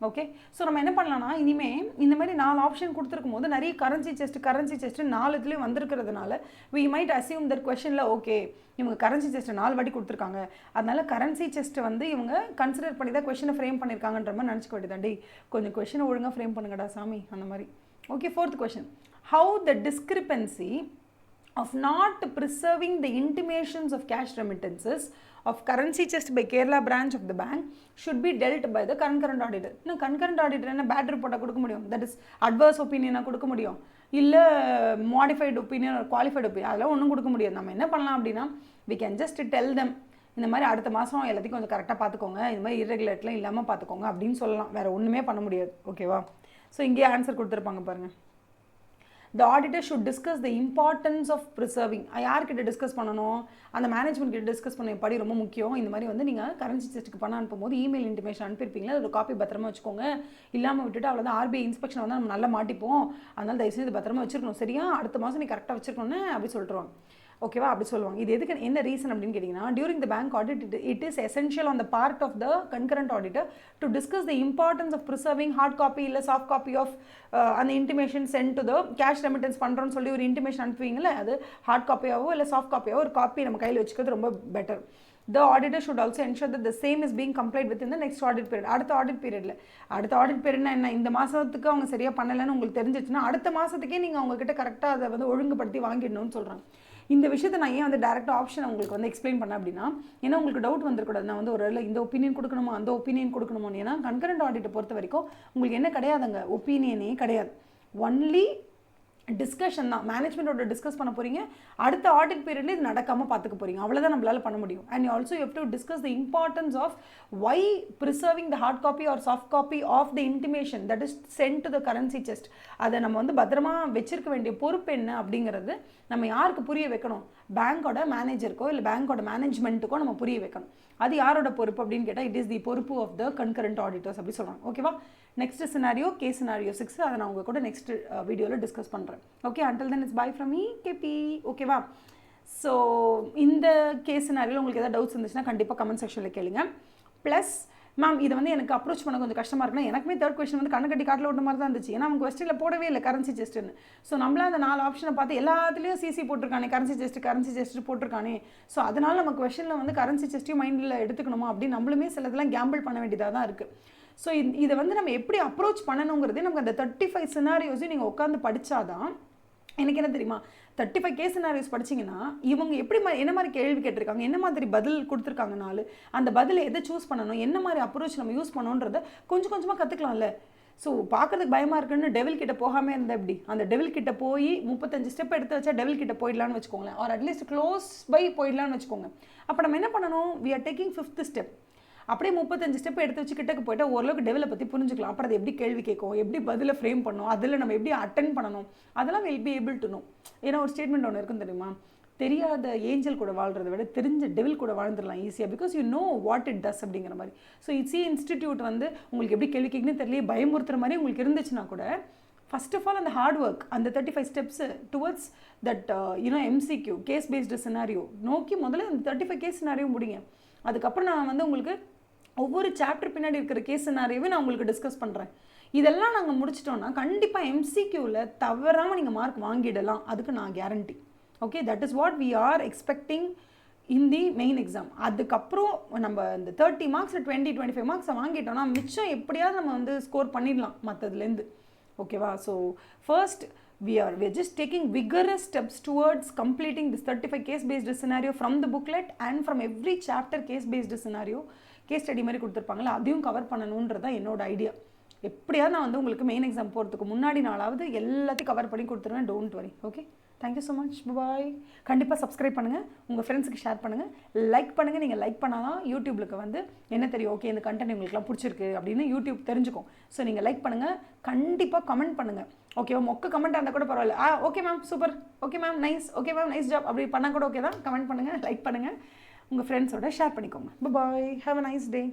Speaker 1: ஓகே, ஸோ நம்ம என்ன பண்ணலாம்னா இனிமேல் இந்த மாதிரி 4 ஆப்ஷன் கொடுத்துருக்கும் போது நிறைய கரன்சி செஸ்ட் 4 இதுலேயும் வந்திருக்கிறதுனால we might assume that questionல ஓகே இவங்க கரன்சி செஸ்ட்டை 4 வாட்டி கொடுத்துருக்காங்க, அதனால கரன்சி செஸ்ட்டை வந்து இவங்க கன்சிடர் பண்ணி தான் கொஷினை ஃப்ரேம் பண்ணியிருக்காங்கன்ற மாதிரி நினச்சிக்க வேண்டியதாண்டி, கொஞ்சம் கொஷினை ஒழுங்காக ஃப்ரேம் பண்ணுங்கடா சாமி அந்த மாதிரி. Okay, 4th question, how the discrepancy of not preserving the intimations of cash remittances of currency chest by Kerala branch of the bank should be dealt by the concurrent auditor. இன்னும் concurrent auditor என்ன bad ரிப்போர்ட்டாக கொடுக்க முடியும், that is adverse ஒப்பீனியனாக கொடுக்க முடியும், இல்லை modified opinion ஒரு qualified opinion, அதெல்லாம் ஒன்றும் கொடுக்க முடியாது. நம்ம என்ன பண்ணலாம் அப்படின்னா we can just tell them இந்த மாதிரி அடுத்த மாதம் எல்லாத்தையும் கொஞ்சம் கரெக்டாக பார்த்துக்கோங்க, இந்த மாதிரி irregularity இல்லாமல் பார்த்துக்கோங்க அப்படின்னு சொல்லலாம், வேறு ஒன்றுமே பண்ண முடியாது. ஓகேவா, ஸோ இங்கேயே ஆன்சர் கொடுத்துருப்பாங்க பாருங்கள். The auditor should discuss the importance of preserving. யார்கிட்ட டிஸ்கஸ் பண்ணணும், அந்த மேனேஜ்மெண்ட் கிட்ட டிஸ்கஸ் பண்ண படி ரொம்ப முக்கியம். இந்த மாதிரி வந்து நீங்கள் கரன்சி செஸ்ட்டுக்கு பண்ண அனுப்பும்போது இமெயில் இன்டிமேஷன் அனுப்பியிருப்பீங்களா, ஒரு காப்பி பத்திரமா வச்சுக்கோங்க, இல்லாமல் விட்டுட்டு அவ்வளோதான் ஆர்பிஐ இன்ஸ்பெக்ஷன் வந்து நம்ம நல்லா மாட்டிப்போம், அதனால் தயவுசெய்து பத்திரமா வச்சுருக்கணும், சரியா அடுத்த மாதம் நீ கரெக்டாக வச்சுருக்கணும்னு அப்படி சொல்லிட்டுருவாங்க. ஓகேவா, அப்படி சொல்லுவாங்க. இது எதுக்கு என்ன ரீசன் அப்படின்னு கேட்டிங்கன்னா, during the bank audit it is essential on the part of the concurrent auditor to discuss the importance of preserving hard copy இல்லை சாஃப்ட் காப்பி ஆஃப் அந்த intimation sent to the cash remittance பண்ணுறோன்னு சொல்லி ஒரு intimation அனுப்புவீங்களே, அது heart காப்பியாவோ இல்லை soft காப்பியாவோ ஒரு copy நம்ம கையில் வச்சுக்கிறது ரொம்ப better. The auditor should also ensure that the same is being complied within the next audit period. அடுத்த ஆடிட் பீரியட்னா என்ன, இந்த மாதத்துக்கு அவங்க சரியாக பண்ணலைன்னு உங்களுக்கு தெரிஞ்சிச்சுன்னா அடுத்த மாதத்துக்கே நீங்கள் அவங்கக்கிட்ட கரெக்டாக அதை வந்து ஒழுங்குபடுத்தி வாங்கிடணும்னு சொல்கிறாங்க. இந்த விஷயத்தை நான் ஏன் வந்து டேரக்ட் ஆப்ஷன் உங்களுக்கு வந்து எக்ஸ்பிளைன் பண்ணேன் அப்படின்னா, ஏன்னா உங்களுக்கு டவுட் வந்துருக்கூடாது, நான் வந்து ஒரு இந்த ஒப்பீனியன் கொடுக்கணுமோ அந்த ஒப்பீனியன் கொடுக்கணுமோ. ஏன்னா கன்கரண்ட் ஆடிட்டை பொறுத்த வரைக்கும் உங்களுக்கு என்ன கிடையாதுங்க, ஒப்பீனியனே கிடையாது, ஒன்லி டிஸ்கஷன் தான். மேனேஜ்மெண்ட்டோட டிஸ்கஸ் பண்ண போகிறீங்க, அடுத்த ஆடிட் பீரியட்ல இது நடக்காமல் பார்த்துக்க போகிறீங்க, அவ்வளோதான் நம்மளால் பண்ண முடியும். And also you have to discuss the importance of why preserving the hard copy or soft copy of the intimation that is sent to the currency chest. அதை நம்ம வந்து பத்திரமா வச்சிருக்க வேண்டிய பொறுப்பு என்ன அப்படிங்கிறது நம்ம யாருக்கு புரிய வைக்கணும், பேங்கோட மேனேஜருக்கோ இல்லை பேங்கோட மேனேஜ்மெண்ட்டுக்கோ நம்ம புரிய வைக்கணும். அது யாரோட பொறுப்பு அப்படின்னு கேட்டால் இட் இஸ் தி பொறுப்பு ஆஃப் த கன்கரண்ட் ஆடிட்டர்ஸ் அப்படி சொல்கிறாங்க. ஓகேவா, நெக்ஸ்ட் சினாரியோ கேஸ் சினாரியோ 6 அதை நான் உங்கள் கூட நெக்ஸ்ட் வீடியோவில் டிஸ்கஸ் பண்ணுறேன். Okay, until then it's bye from me KB. ஓகேவா, ஸோ இந்த கேஸ் சினாரியோவில் உங்களுக்கு ஏதாவது டவுட்ஸ் இருந்துச்சுன்னா கண்டிப்பாக கமெண்ட் செக்ஷனில் கேளுங்க. ப்ளஸ் மேம் இதை வந்து எனக்கு அப்ரோச் பண்ண கொஞ்சம் கஷ்டமாக இருக்குன்னா, எனக்குமே 3rd கொஸ்டின் வந்து கண்ணு கட்டி காட்டில் ஓட்ட மாதிரி தான் இருந்துச்சு, ஏன்னா அவங்க கொஸ்டினில் போடவே இல்லை கரன்சி செஸ்ட்டுன்னு. ஸோ நம்மளாம் அந்த 4 ஆப்ஷனை பார்த்து எல்லாத்துலேயும் சிசி போட்டிருக்கானே, கரன்சி செஸ்ட்டு போட்டிருக்கானே, ஸோ அதனால் நம்ம கொஸ்டினில் வந்து கரன்சி செஸ்ட்டையும் மைண்டில் எடுத்துக்கணுமா அப்படின்னு நம்மளுமே சிலதெல்லாம் கேம்பிள் பண்ண வேண்டியதாக தான் இருக்குது. ஸோ இதை வந்து நம்ம எப்படி அப்ரோச் பண்ணணுங்கிறதே நமக்கு அந்த 35 சினாரியோஸையும் நீங்கள் உட்காந்து படித்தாதான். எனக்கு என்ன தெரியுமா, 35 கேஸ் சினாரியோஸ் படிச்சிங்கன்னா இவங்க எப்படி என்ன மாதிரி கேள்வி கேட்டிருக்காங்க, என்ன மாதிரி பதில் கொடுத்துருக்காங்கனாலும் அந்த பதிலை எதை சூஸ் பண்ணணும், என்ன மாதிரி அப்ரோச் நம்ம யூஸ் பண்ணணுன்றதை கொஞ்சம் கொஞ்சமாக கற்றுக்கலாம்ல. ஸோ பார்க்கறதுக்கு பயமாக இருக்குன்னு டெவில் கிட்ட போகாமல் இருந்தால் எப்படி, அந்த டெவில் கிட்ட போய் 35 ஸ்டெப் எடுத்து வச்சா டெவில் கிட்ட போயிடலான்னு வச்சுக்கோங்களேன், ஆர் அட்லீஸ்ட் க்ளோஸ் பை போயிடலான்னு வச்சுக்கோங்க. அப்போ நம்ம என்ன பண்ணணும், we are taking 5th step. அப்படியே 35 ஸ்டெப் எடுத்து வச்சு கிட்டக்கு போய்ட்டா ஓரளவுக்கு டெவலை பற்றி புரிஞ்சுக்கலாம். அப்புறம் அது எப்படி கேள்வி கேட்கும், எப்படி பதிலை ஃப்ரேம் பண்ணணும், அதில் நம்ம எப்படி அட்டென்ட் பண்ணணும், அதெல்லாம் will be able to know. ஏன்னா ஒரு ஸ்டேட்மெண்ட் ஒன்று இருக்கும் தெரியுமா, தெரியாத ஏஞ்சல் கூட வாழ்கிறத விட தெரிஞ்ச டெவில் கூட வாழ்ந்துடலாம் ஈஸியாக, because you know what it does அப்படிங்கிற மாதிரி. ஸோ இட்ஸி இன்ஸ்டிடியூட் வந்து உங்களுக்கு எப்படி கேள்வி கேட்குன்னு தெரியல, பயமுறுத்துற மாதிரி உங்களுக்கு இருந்துச்சுன்னா கூட ஃபர்ஸ்ட் ஆஃப் ஆல் அந்த ஹார்ட் ஒர்க், அந்த 35 steps towards that MCQ case based scenario நோக்கி முதல்ல அந்த 35 கேஸ் சினாரியோ முடிங்க. அதுக்கப்புறம் நான் வந்து உங்களுக்கு ஒவ்வொரு சாப்டர் பின்னாடி இருக்கிற கேஸ் சினாரியோவே நான் உங்களுக்கு டிஸ்கஸ் பண்ணுறேன். இதெல்லாம் நாங்கள் முடிச்சிட்டோன்னா கண்டிப்பாக MCQவில் தவறாமல் நீங்கள் மார்க் வாங்கிடலாம், அதுக்கு நான் guarantee. Okay, that is what we are expecting in the main exam. அதுக்கப்புறம் நம்ம இந்த 30 மார்க்ஸில் 20-25 மார்க்ஸை வாங்கிட்டோம்னா மிச்சம் எப்படியாவது நம்ம வந்து ஸ்கோர் பண்ணிடலாம் மற்றதுலேருந்து. ஓகேவா? So first we're just taking vigorous steps towards completing this 35 case based scenario from the booklet and from every chapter case based scenario case study மாதிரி கொடுத்துருப்பாங்களா அதையும் கவர் பண்ணணுன்றதான் என்னோட ஐடியா. எப்படியாவது நான் வந்து உங்களுக்கு மெயின் எக்ஸாம் போகிறதுக்கு முன்னாடி நாளாவது எல்லாத்தையும் கவர் பண்ணி கொடுத்துருவேன். Don't worry. Okay, thank you so much. Bye. கண்டிப்பாக சப்ஸ்கிரைப் பண்ணுங்கள், உங்கள் ஃப்ரெண்ட்ஸுக்கு ஷேர் பண்ணுங்கள், லைக் பண்ணுங்கள். நீங்கள் லைக் பண்ணால் தான் யூடியூப்லுக்கு வந்து என்ன தெரியும், ஓகே இந்த கண்டென்ட் உங்களுக்குலாம் பிடிச்சிருக்கு அப்படின்னு யூடியூப் தெரிஞ்சுக்கும். ஸோ நீங்கள் லைக் பண்ணுங்கள், கண்டிப்பாக கமெண்ட் பண்ணுங்கள். ஓகேவா? மொக்க கமெண்ட் இருந்தால் கூட பரவாயில்ல. Okay ma'am super, okay ma'am nice, okay ma'am nice job அப்படி பண்ணால் கூட ஓகே தான். கமெண்ட் பண்ணுங்கள், லைக் பண்ணுங்கள், உங்கள் ஃப்ரெண்ட்ஸோட ஷேர் பண்ணிக்கோங்க. பாய், ஹேவ் அ நைஸ் டே.